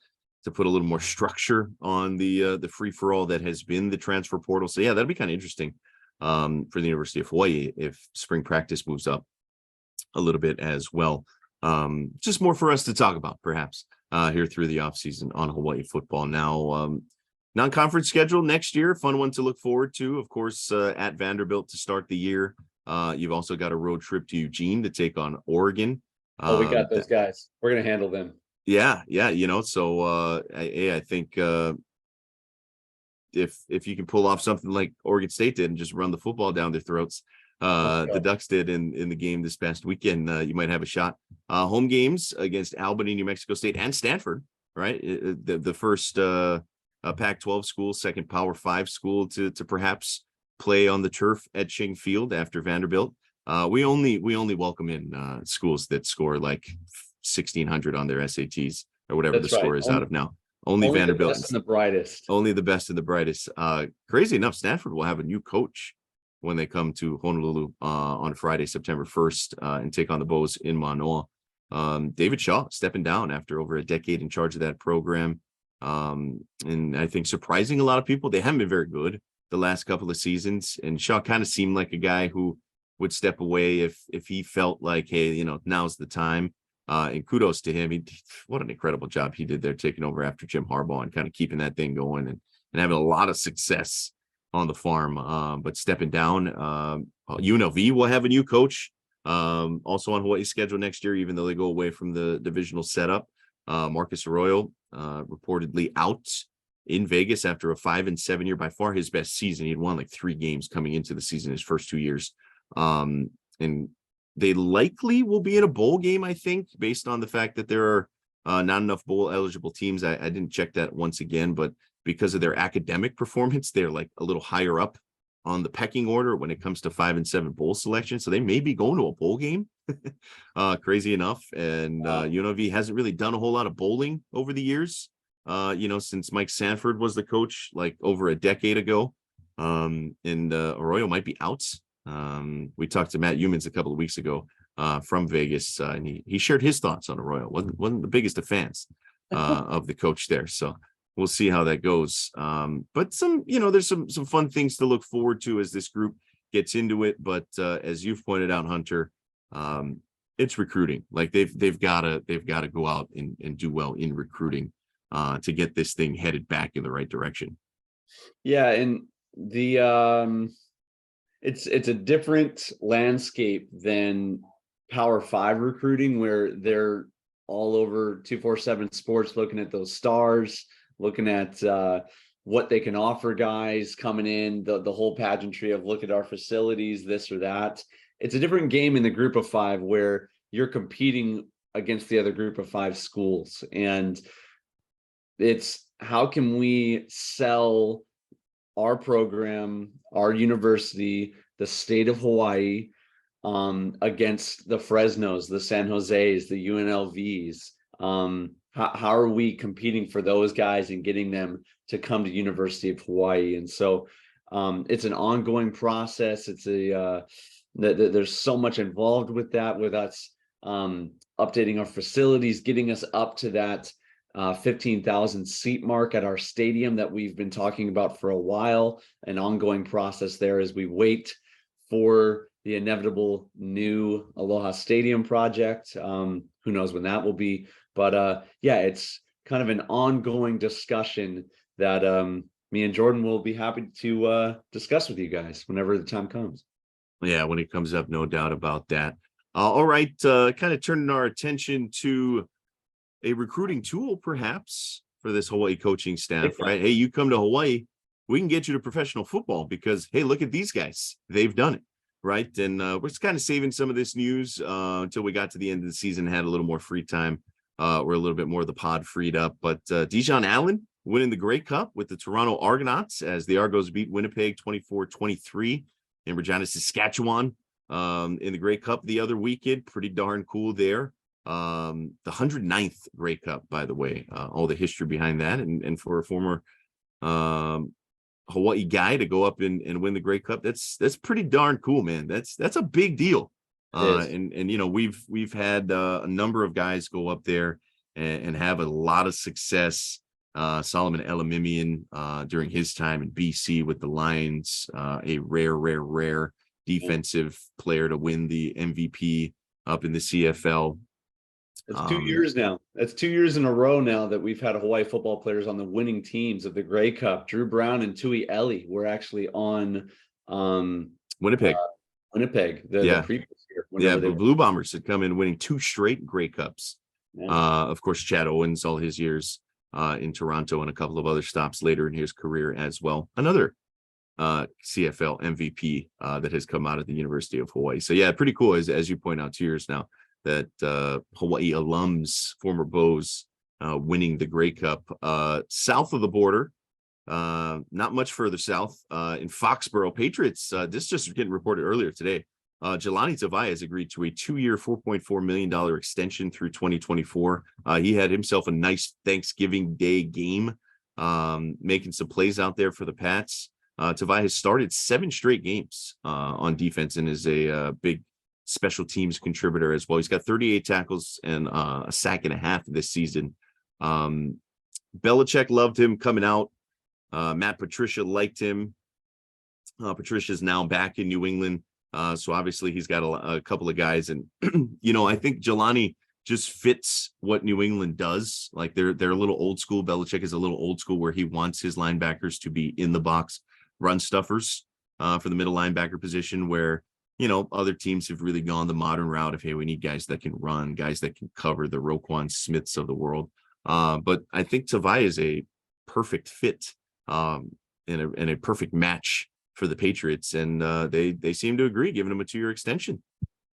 Speaker 2: put a little more structure on the free-for-all that has been the transfer portal. So yeah, that'll be kind of interesting for the University of Hawaii if spring practice moves up a little bit as well. Just more for us to talk about, perhaps, here through the offseason on Hawaii football. Now, Non-conference schedule next year, fun one to look forward to. Of course, at Vanderbilt to start the year. You've also got a road trip to Eugene to take on Oregon.
Speaker 3: We got those guys. We're going to handle them.
Speaker 2: Yeah. So I think if you can pull off something like Oregon State did and just run the football down their throats, the Ducks did in the game this past weekend, you might have a shot. Home games against Albany, New Mexico State, and Stanford, right? The first Pac-12 school, second Power 5 school to perhaps play on the turf at Ching Field after Vanderbilt. We only welcome in schools that score like 1,600 on their SATs or whatever the score is out of now. Only Vanderbilt.
Speaker 3: The best and the brightest.
Speaker 2: Only the best and the brightest. Crazy enough, Stanford will have a new coach when they come to Honolulu on Friday, September 1st, and take on the Bows in Manoa. David Shaw stepping down after over a decade in charge of that program. And I think surprising a lot of people. They haven't been very good the last couple of seasons. And Shaw kind of seemed like a guy who would step away if he felt like, hey, now's the time. And kudos to him. What an incredible job he did there, taking over after Jim Harbaugh and kind of keeping that thing going and having a lot of success on the farm. But stepping down, UNLV will have a new coach also on Hawaii's schedule next year, even though they go away from the divisional setup. Marcus Arroyo reportedly out in Vegas after a 5-7 year, by far his best season. He'd won like 3 games coming into the season his first 2 years. And they likely will be in a bowl game, I think, based on the fact that there are not enough bowl eligible teams. I didn't check that once again, but because of their academic performance, they're like a little higher up on the pecking order when it comes to 5-7 bowl selection. So they may be going to a bowl game, crazy enough. And UNLV hasn't really done a whole lot of bowling over the years, since Mike Sanford was the coach like over a decade ago. And Arroyo might be out. We talked to Matt Humans a couple of weeks ago from Vegas, and he shared his thoughts on Arroyo. Wasn't the biggest of fans of the coach there. So we'll see how that goes. But there's some fun things to look forward to as this group gets into it. But as you've pointed out, Hunter, it's recruiting. Like they've got to go out and do well in recruiting to get this thing headed back in the right direction. Yeah,
Speaker 3: and the it's a different landscape than Power 5 recruiting, where they're all over 247 Sports looking at those stars, looking at what they can offer guys coming in, the whole pageantry of look at our facilities, this or that. It's a different game in the group of 5 where you're competing against the other group of 5 schools. And it's how can we sell our program, our university, the state of Hawaii, against the Fresnos, the San Jose's, the UNLVs. How are we competing for those guys and getting them to come to University of Hawaii? And so it's an ongoing process. It's there's so much involved with that, with us updating our facilities, getting us up to that 15,000 seat mark at our stadium that we've been talking about for a while. An ongoing process there as we wait for the inevitable new Aloha Stadium project. Who knows when that will be, but it's kind of an ongoing discussion that me and Jordan will be happy to discuss with you guys whenever the time comes.
Speaker 2: Yeah, when it comes up, no doubt about that. All right, kind of turning our attention to a recruiting tool, perhaps, for this Hawaii coaching staff, right? Hey, you come to Hawaii, we can get you to professional football because, hey, look at these guys. They've done it, right? And we're just kind of saving some of this news until we got to the end of the season, had a little more free time. We're a little bit more of the pod freed up. But Dijon Allen winning the Grey Cup with the Toronto Argonauts as the Argos beat Winnipeg 24-23 in Regina, Saskatchewan in the Grey Cup the other weekend. Pretty darn cool there. The 109th Grey Cup, by the way, all the history behind that. And for a former Hawaii guy to go up and win the Grey Cup, that's pretty darn cool, man. That's a big deal. And we've had a number of guys go up there and have a lot of success. Solomon Elamimian during his time in BC with the Lions, a rare defensive player to win the MVP up in the CFL.
Speaker 3: It's 2 years now. That's 2 years in a row now that we've had Hawaii football players on the winning teams of the Grey Cup. Drew Brown and Tui Eli were actually on
Speaker 2: Winnipeg.
Speaker 3: Winnipeg, the previous year.
Speaker 2: Yeah, the Blue Bombers had come in winning 2 straight Grey Cups.
Speaker 3: Yeah.
Speaker 2: Of course, Chad Owens, all his years in Toronto and a couple of other stops later in his career as well. Another CFL MVP that has come out of the University of Hawaii. So yeah, pretty cool as you point out, 2 years now that Hawaii alums, former Bows, winning the Grey Cup. South of the border, not much further south, in Foxborough, Patriots. This just getting reported earlier today. Jelani Tavai has agreed to a 2-year, $4.4 million extension through 2024. He had himself a nice Thanksgiving Day game, making some plays out there for the Pats. Tavai has started 7 straight games on defense and is a big special teams contributor as well. He's got 38 tackles and a sack and a half this season. Belichick loved him coming out. Matt Patricia liked him. Patricia's now back in New England. So obviously he's got a couple of guys. And, I think Jelani just fits what New England does. Like they're a little old school. Belichick is a little old school where he wants his linebackers to be in the box run stuffers for the middle linebacker position, where other teams have really gone the modern route of, hey, we need guys that can run, guys that can cover, the Roquan Smiths of the world. But I think Tavai is a perfect fit and a perfect match for the Patriots. And they seem to agree, giving him a 2-year extension.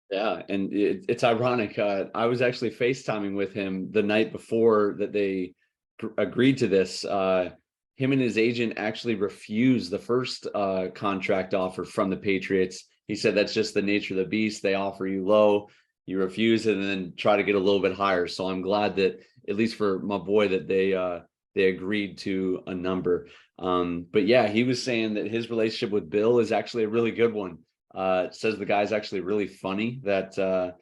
Speaker 3: Yeah. And it's ironic. I was actually FaceTiming with him the night before that they agreed to this. Him and his agent actually refused the first contract offer from the Patriots. He said that's just the nature of the beast. They offer you low, you refuse it, and then try to get a little bit higher. So I'm glad that, at least for my boy, that they agreed to a number. But yeah, he was saying that his relationship with Bill is actually a really good one. Says the guy's actually really funny, that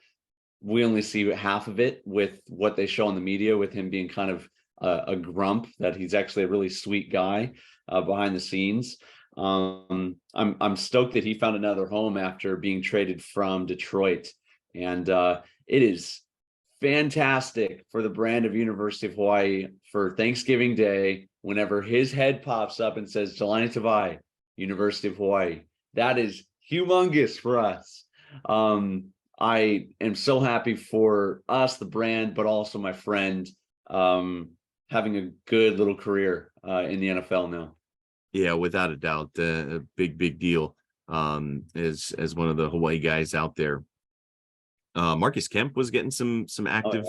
Speaker 3: we only see half of it with what they show on the media, with him being kind of a grump, that he's actually a really sweet guy behind the scenes. I'm stoked that he found another home after being traded from Detroit, and it is fantastic for the brand of University of Hawaii for Thanksgiving Day whenever his head pops up and says Jelani Tavai, University of Hawaii. That is humongous for us. I am so happy for us, the brand, but also my friend having a good little career in the NFL now.
Speaker 2: Yeah, without a doubt, a big deal as one of the Hawaii guys out there. Marcus Kemp was getting some active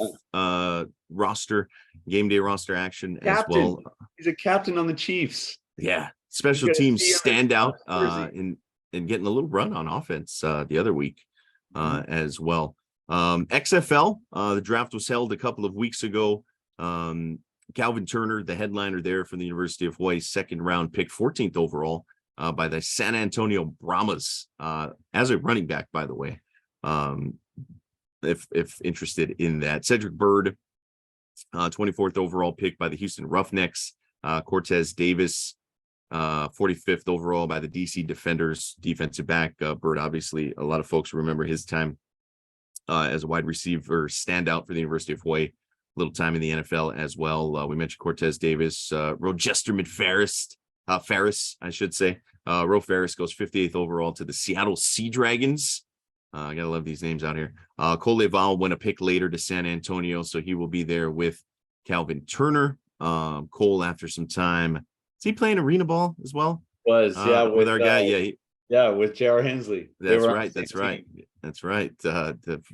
Speaker 2: roster, game day roster action as well.
Speaker 3: He's a captain on the Chiefs.
Speaker 2: Yeah, special teams standout in getting a little run on offense the other week as well. XFL, the draft was held a couple of weeks ago. Calvin Turner, the headliner there from the University of Hawaii, 2nd round pick, 14th overall by the San Antonio Brahmas as a running back, by the way, if interested in that. Cedric Bird, 24th overall pick by the Houston Roughnecks. Cortez Davis, 45th overall by the DC Defenders, defensive back. Bird, obviously, a lot of folks remember his time as a wide receiver standout for the University of Hawaii. Little time in the NFL as well. We mentioned Cortez Davis, Rojesterman Ferris, I should say. Ro Ferris goes 58th overall to the Seattle Sea Dragons. I gotta love these names out here. Cole Leval went a pick later to San Antonio, so he will be there with Calvin Turner. Cole, after some time, is he playing arena ball as well?
Speaker 3: With
Speaker 2: our guy,
Speaker 3: with J.R. Hensley.
Speaker 2: That's right.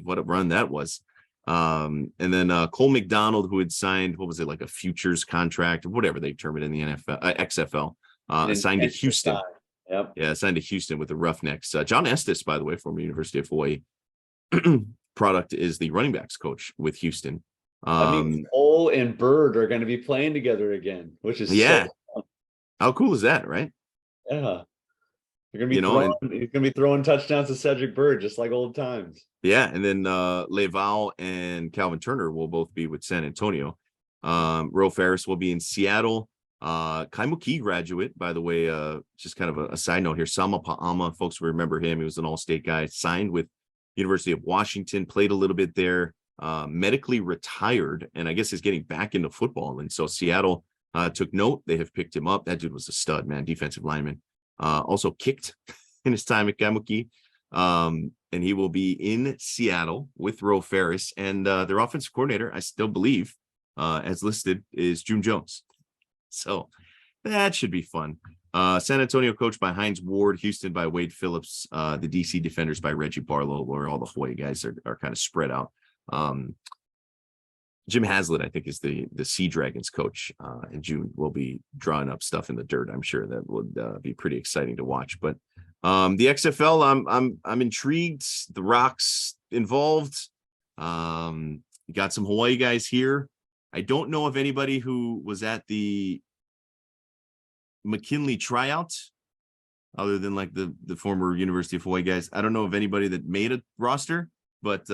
Speaker 2: What a run that was. And then Cole McDonald, who had signed, what was it, like a futures contract or whatever they term it in the XFL, assigned to Houston.
Speaker 3: Yep.
Speaker 2: Yeah, assigned to Houston with the Roughnecks. John Estes, by the way, former University of Hawaii product, is the running backs coach with Houston.
Speaker 3: That means Cole and Bird are going to be playing together again, which is so fun.
Speaker 2: How cool is that, right?
Speaker 3: Yeah. You're gonna be he's gonna be throwing touchdowns to Cedric Bird, just like old times.
Speaker 2: Yeah, and then Leval and Calvin Turner will both be with San Antonio. Ro Ferris will be in Seattle. Kai Muki graduate, by the way, just kind of a side note here. Sama Pa'ama, folks will remember him. He was an all-state guy, signed with University of Washington, played a little bit there. medically retired, and I guess is getting back into football. And so Seattle took note. They have picked him up. That dude was a stud, man, defensive lineman. Also kicked in his time at Kamuki. And he will be in Seattle with Ro Ferris. And their offensive coordinator, I still believe, as listed, is June Jones. So that should be fun. San Antonio coached by Hines Ward, Houston by Wade Phillips, the DC Defenders by Reggie Barlow, where all the Hawaii guys are kind of spread out. Jim Haslett, I think, is the Sea Dragons coach, and June will be drawing up stuff in the dirt. I'm sure that would be pretty exciting to watch. But the XFL, I'm intrigued. The Rock's involved. You got some Hawaii guys here. I don't know of anybody who was at the McKinley tryout, other than like the former University of Hawaii guys. I don't know of anybody that made a roster, but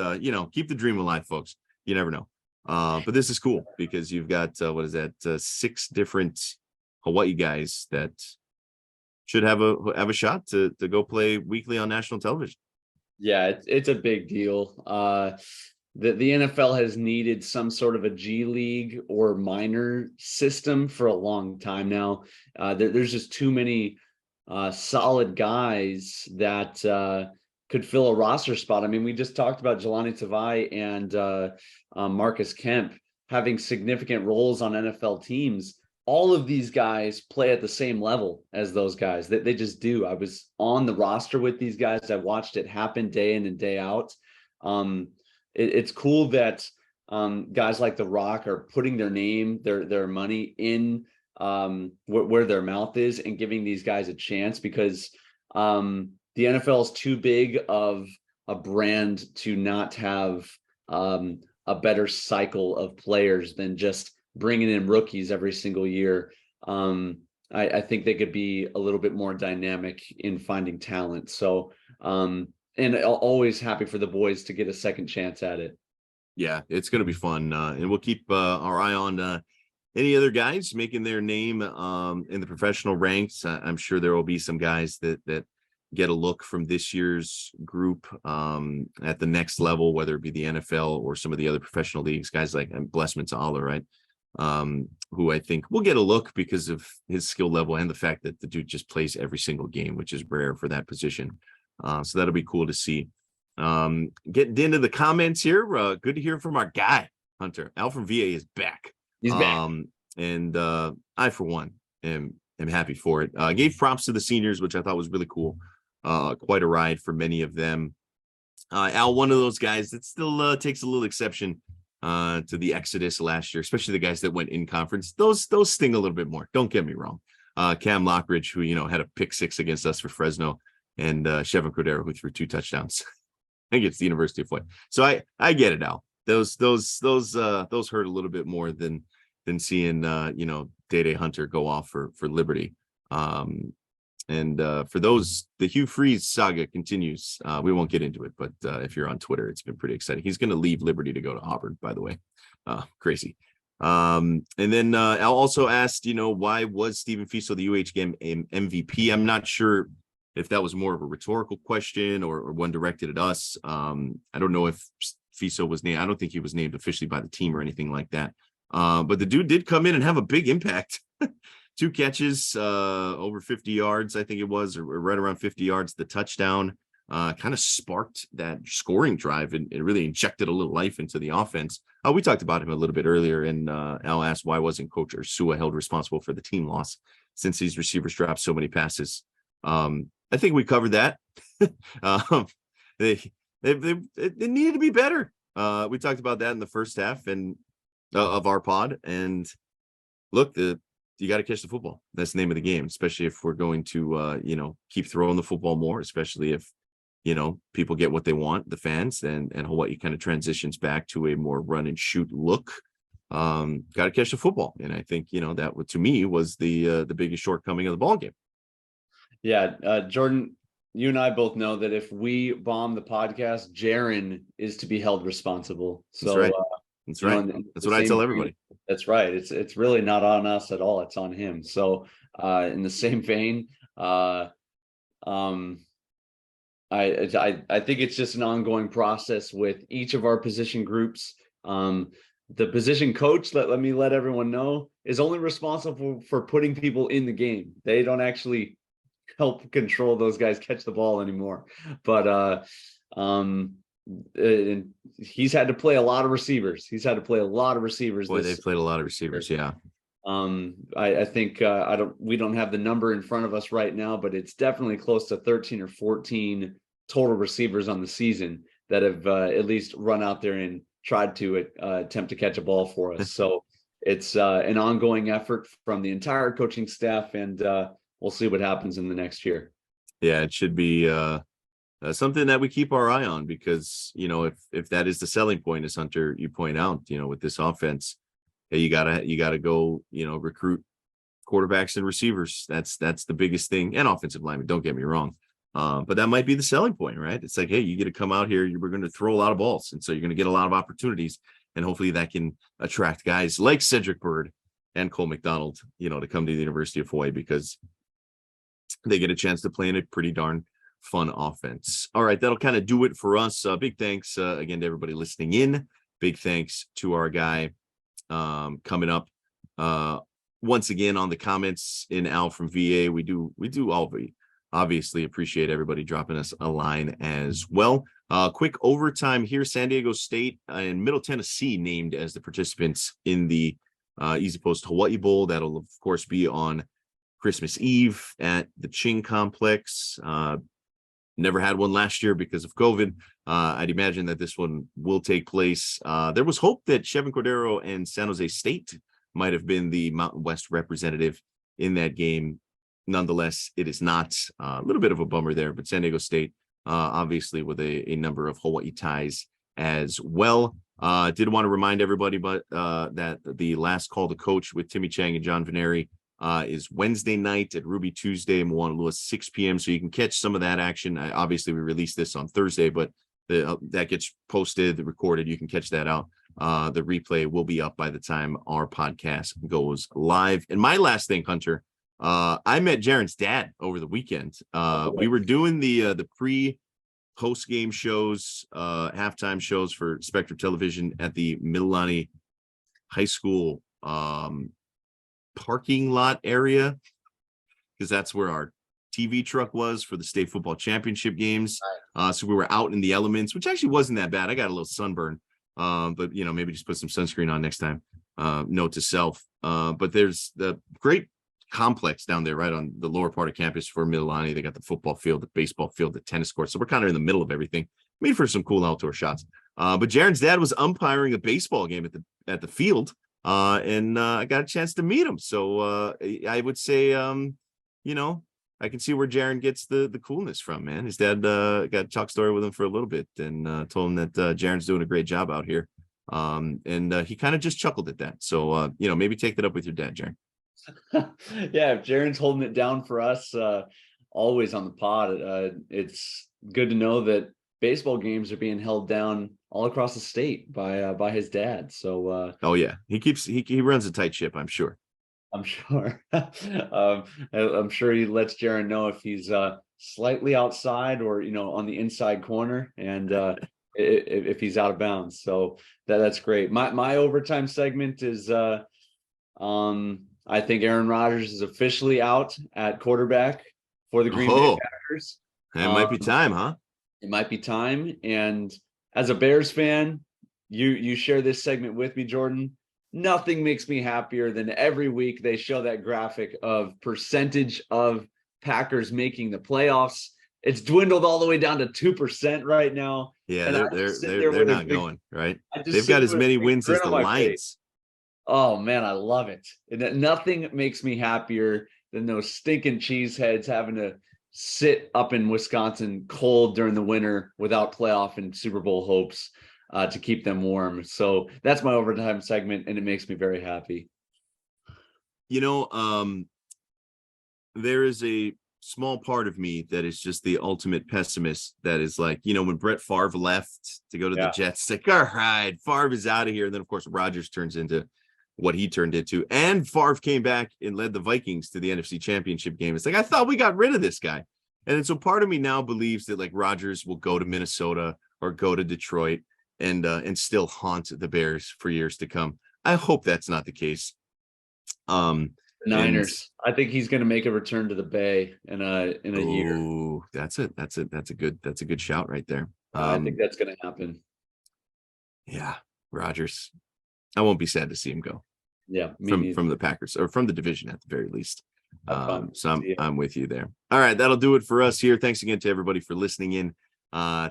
Speaker 2: keep the dream alive, folks. You never know. But this is cool because you've got 6 different Hawaii guys that should have a shot to go play weekly on national television.
Speaker 3: Yeah, it's a big deal. The NFL has needed some sort of a G League or minor system for a long time now. There's just too many solid guys that could fill a roster spot. I mean, we just talked about Jelani Tavai and Marcus Kemp having significant roles on NFL teams. All of these guys play at the same level as those guys. They just do. I was on the roster with these guys. I watched it happen day in and day out. It's cool that guys like The Rock are putting their name, their money in where their mouth is and giving these guys a chance, because the NFL is too big of a brand to not have a better cycle of players than just bringing in rookies every single year. I think they could be a little bit more dynamic in finding talent. So, and always happy for the boys to get a second chance at it.
Speaker 2: Yeah, it's going to be fun. And we'll keep our eye on any other guys making their name in the professional ranks. I'm sure there will be some guys that get a look from this year's group at the next level, whether it be the NFL or some of the other professional leagues, guys like Bless Mensala, right? Who I think will get a look because of his skill level and the fact that the dude just plays every single game, which is rare for that position. So that'll be cool to see. Getting into the comments here. Good to hear from our guy, Hunter. Al from VA is back.
Speaker 3: He's back.
Speaker 2: And I, for one, am happy for it. Gave props to the seniors, which I thought was really cool. Quite a ride for many of them. Al, one of those guys that still takes a little exception to the exodus last year, especially the guys that went in conference. Those sting a little bit more. Don't get me wrong. Cam Lockridge, who had a pick 6 against us for Fresno, and Chevin Cordero, who threw 2 touchdowns against the University of Hawaii. So I get it, Al. Those hurt a little bit more than seeing Day Hunter go off for Liberty. And for those, the Hugh Freeze saga continues. We won't get into it, but if you're on Twitter, it's been pretty exciting. He's going to leave Liberty to go to Auburn, by the way. Crazy. And then Al also asked, why was Stephen Fiesel the UH game MVP? I'm not sure if that was more of a rhetorical question or one directed at us. I don't know if Fiesel was named. I don't think he was named officially by the team or anything like that. But the dude did come in and have a big impact. 2 catches, over 50 yards, I think it was, or right around 50 yards. The touchdown kind of sparked that scoring drive and it really injected a little life into the offense. We talked about him a little bit earlier, and Al asked why wasn't Coach Ursua held responsible for the team loss since these receivers dropped so many passes. I think we covered that. They needed to be better. We talked about that in the first half and of our pod. And look, you got to catch the football. That's the name of the game, especially if we're going to, keep throwing the football more, especially if, people get what they want, the fans, and Hawaii kind of transitions back to a more run and shoot look. Got to catch the football. And I think, that to me was the biggest shortcoming of the ball game.
Speaker 3: Yeah. Jordan, you and I both know that if we bomb the podcast, Jaron is to be held responsible. So
Speaker 2: that's right. That's right. That's what I tell everybody.
Speaker 3: That's right. It's really not on us at all. It's on him. So in the same vein, I think it's just an ongoing process with each of our position groups. The position coach, let me let everyone know, is only responsible for putting people in the game. They don't actually help control those guys catch the ball anymore. But and he's had to play a lot of receivers.
Speaker 2: Boy, they've played a lot of receivers. Yeah.
Speaker 3: I think we don't have the number in front of us right now, but it's definitely close to 13 or 14 total receivers on the season that have at least run out there and tried to attempt to catch a ball for us. So it's an ongoing effort from the entire coaching staff, and we'll see what happens in the next year.
Speaker 2: Yeah, it should be something that we keep our eye on, because, if that is the selling point, as Hunter, you point out, with this offense, hey, you gotta go, recruit quarterbacks and receivers. That's the biggest thing, and offensive linemen. Don't get me wrong, but that might be the selling point, right? It's like, hey, you get to come out here. We're going to throw a lot of balls, and so you're going to get a lot of opportunities, and hopefully that can attract guys like Cedric Byrd and Cole McDonald, to come to the University of Hawaii, because they get a chance to play in a pretty darn fun offense. All right, that'll kind of do it for us. Big thanks again to everybody listening in. Big thanks to our guy coming up once again on the comments in Al from VA. We do all obviously appreciate everybody dropping us a line as well. Quick overtime here: San Diego State and Middle Tennessee named as the participants in the Easy Post Hawaii Bowl. That'll of course be on Christmas Eve at the Ching Complex. Never had one last year because of COVID. I'd imagine that this one will take place. There was hope that Chevin Cordero and San Jose State might have been the Mountain West representative in that game. Nonetheless, it is not. A little bit of a bummer there, but San Diego State, obviously with a number of Hawaii ties as well. Did want to remind everybody, but that the last call to coach with Timmy Chang and John Veneri is Wednesday night at Ruby Tuesday in Moanalua, 6 p.m. So you can catch some of that action. Obviously, we released this on Thursday, but that gets posted, recorded. You can catch that out. The replay will be up by the time our podcast goes live. And my last thing, Hunter, I met Jaren's dad over the weekend. We were doing the post-game shows, halftime shows for Spectrum Television at the Mililani High School parking lot area, because that's where our TV truck was for the state football championship games. So we were out in the elements, which actually wasn't that bad. I got a little sunburn, but maybe just put some sunscreen on next time. Note to self. But there's the great complex down there right on the lower part of campus for Mililani. They got the football field, the baseball field, the tennis court. So we're kind of in the middle of everything. Made for some cool outdoor shots. But Jaren's dad was umpiring a baseball game at the field. And I got a chance to meet him. So I would say, I can see where Jaren gets the coolness from, man. His dad got a talk story with him for a little bit and told him that Jaren's doing a great job out here. And he kind of just chuckled at that. So, maybe take that up with your dad, Jaren.
Speaker 3: Yeah, if Jaren's holding it down for us always on the pod, it's good to know that baseball games are being held down all across the state by his dad. So
Speaker 2: oh yeah, he runs a tight ship, I'm sure.
Speaker 3: I'm sure. I'm sure he lets Jaren know if he's slightly outside or on the inside corner, and if he's out of bounds. So that's great. My overtime segment is I think Aaron Rodgers is officially out at quarterback for the Green Bay Packers.
Speaker 2: It might be time, huh?
Speaker 3: It might be time. And as a Bears fan, you share this segment with me, Jordan. Nothing makes me happier than every week they show that graphic of percentage of Packers making the playoffs. It's dwindled all the way down to 2% right now.
Speaker 2: Yeah, they're not going, right? They've got as many wins as the Lions.
Speaker 3: Oh man, I love it. And nothing makes me happier than those stinking cheeseheads having to sit up in Wisconsin cold during the winter without playoff and Super Bowl hopes to keep them warm. So that's my overtime segment, and it makes me very happy.
Speaker 2: There is a small part of me that is just the ultimate pessimist that is like, when Brett Favre left to go to the Jets, it's like, all right, Favre is out of here. And then, of course, Rodgers turns into what he turned into. And Favre came back and led the Vikings to the NFC Championship game. It's like, I thought we got rid of this guy. And then so part of me now believes that like Rodgers will go to Minnesota or go to Detroit and still haunt the Bears for years to come. I hope that's not the case.
Speaker 3: Niners. I think he's going to make a return to the Bay in a year.
Speaker 2: Ooh, that's it. That's a good shout right there.
Speaker 3: I think that's going to happen.
Speaker 2: Yeah, Rodgers. I won't be sad to see him go.
Speaker 3: Yeah,
Speaker 2: from the Packers or from the division at the very least. So I'm with you there. All right, that'll do it for us here. Thanks again to everybody for listening in.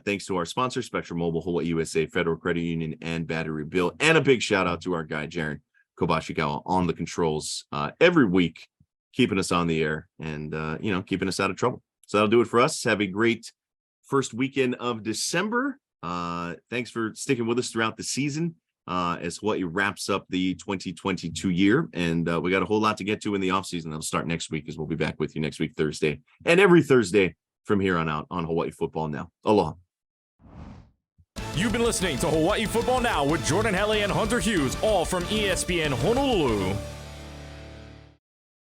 Speaker 2: Thanks to our sponsor, Spectrum Mobile, Hawaii USA, Federal Credit Union, and Battery Bill. And a big shout out to our guy, Jaron Kobashikawa, on the controls every week, keeping us on the air and, keeping us out of trouble. So that'll do it for us. Have a great first weekend of December. Thanks for sticking with us throughout the season as Hawaii wraps up the 2022 year. And we got a whole lot to get to in the offseason. That'll start next week, as we'll be back with you next week, Thursday, and every Thursday from here on out on Hawaii Football Now. Aloha.
Speaker 4: You've been listening to Hawaii Football Now with Jordan Helly and Hunter Hughes, all from ESPN Honolulu.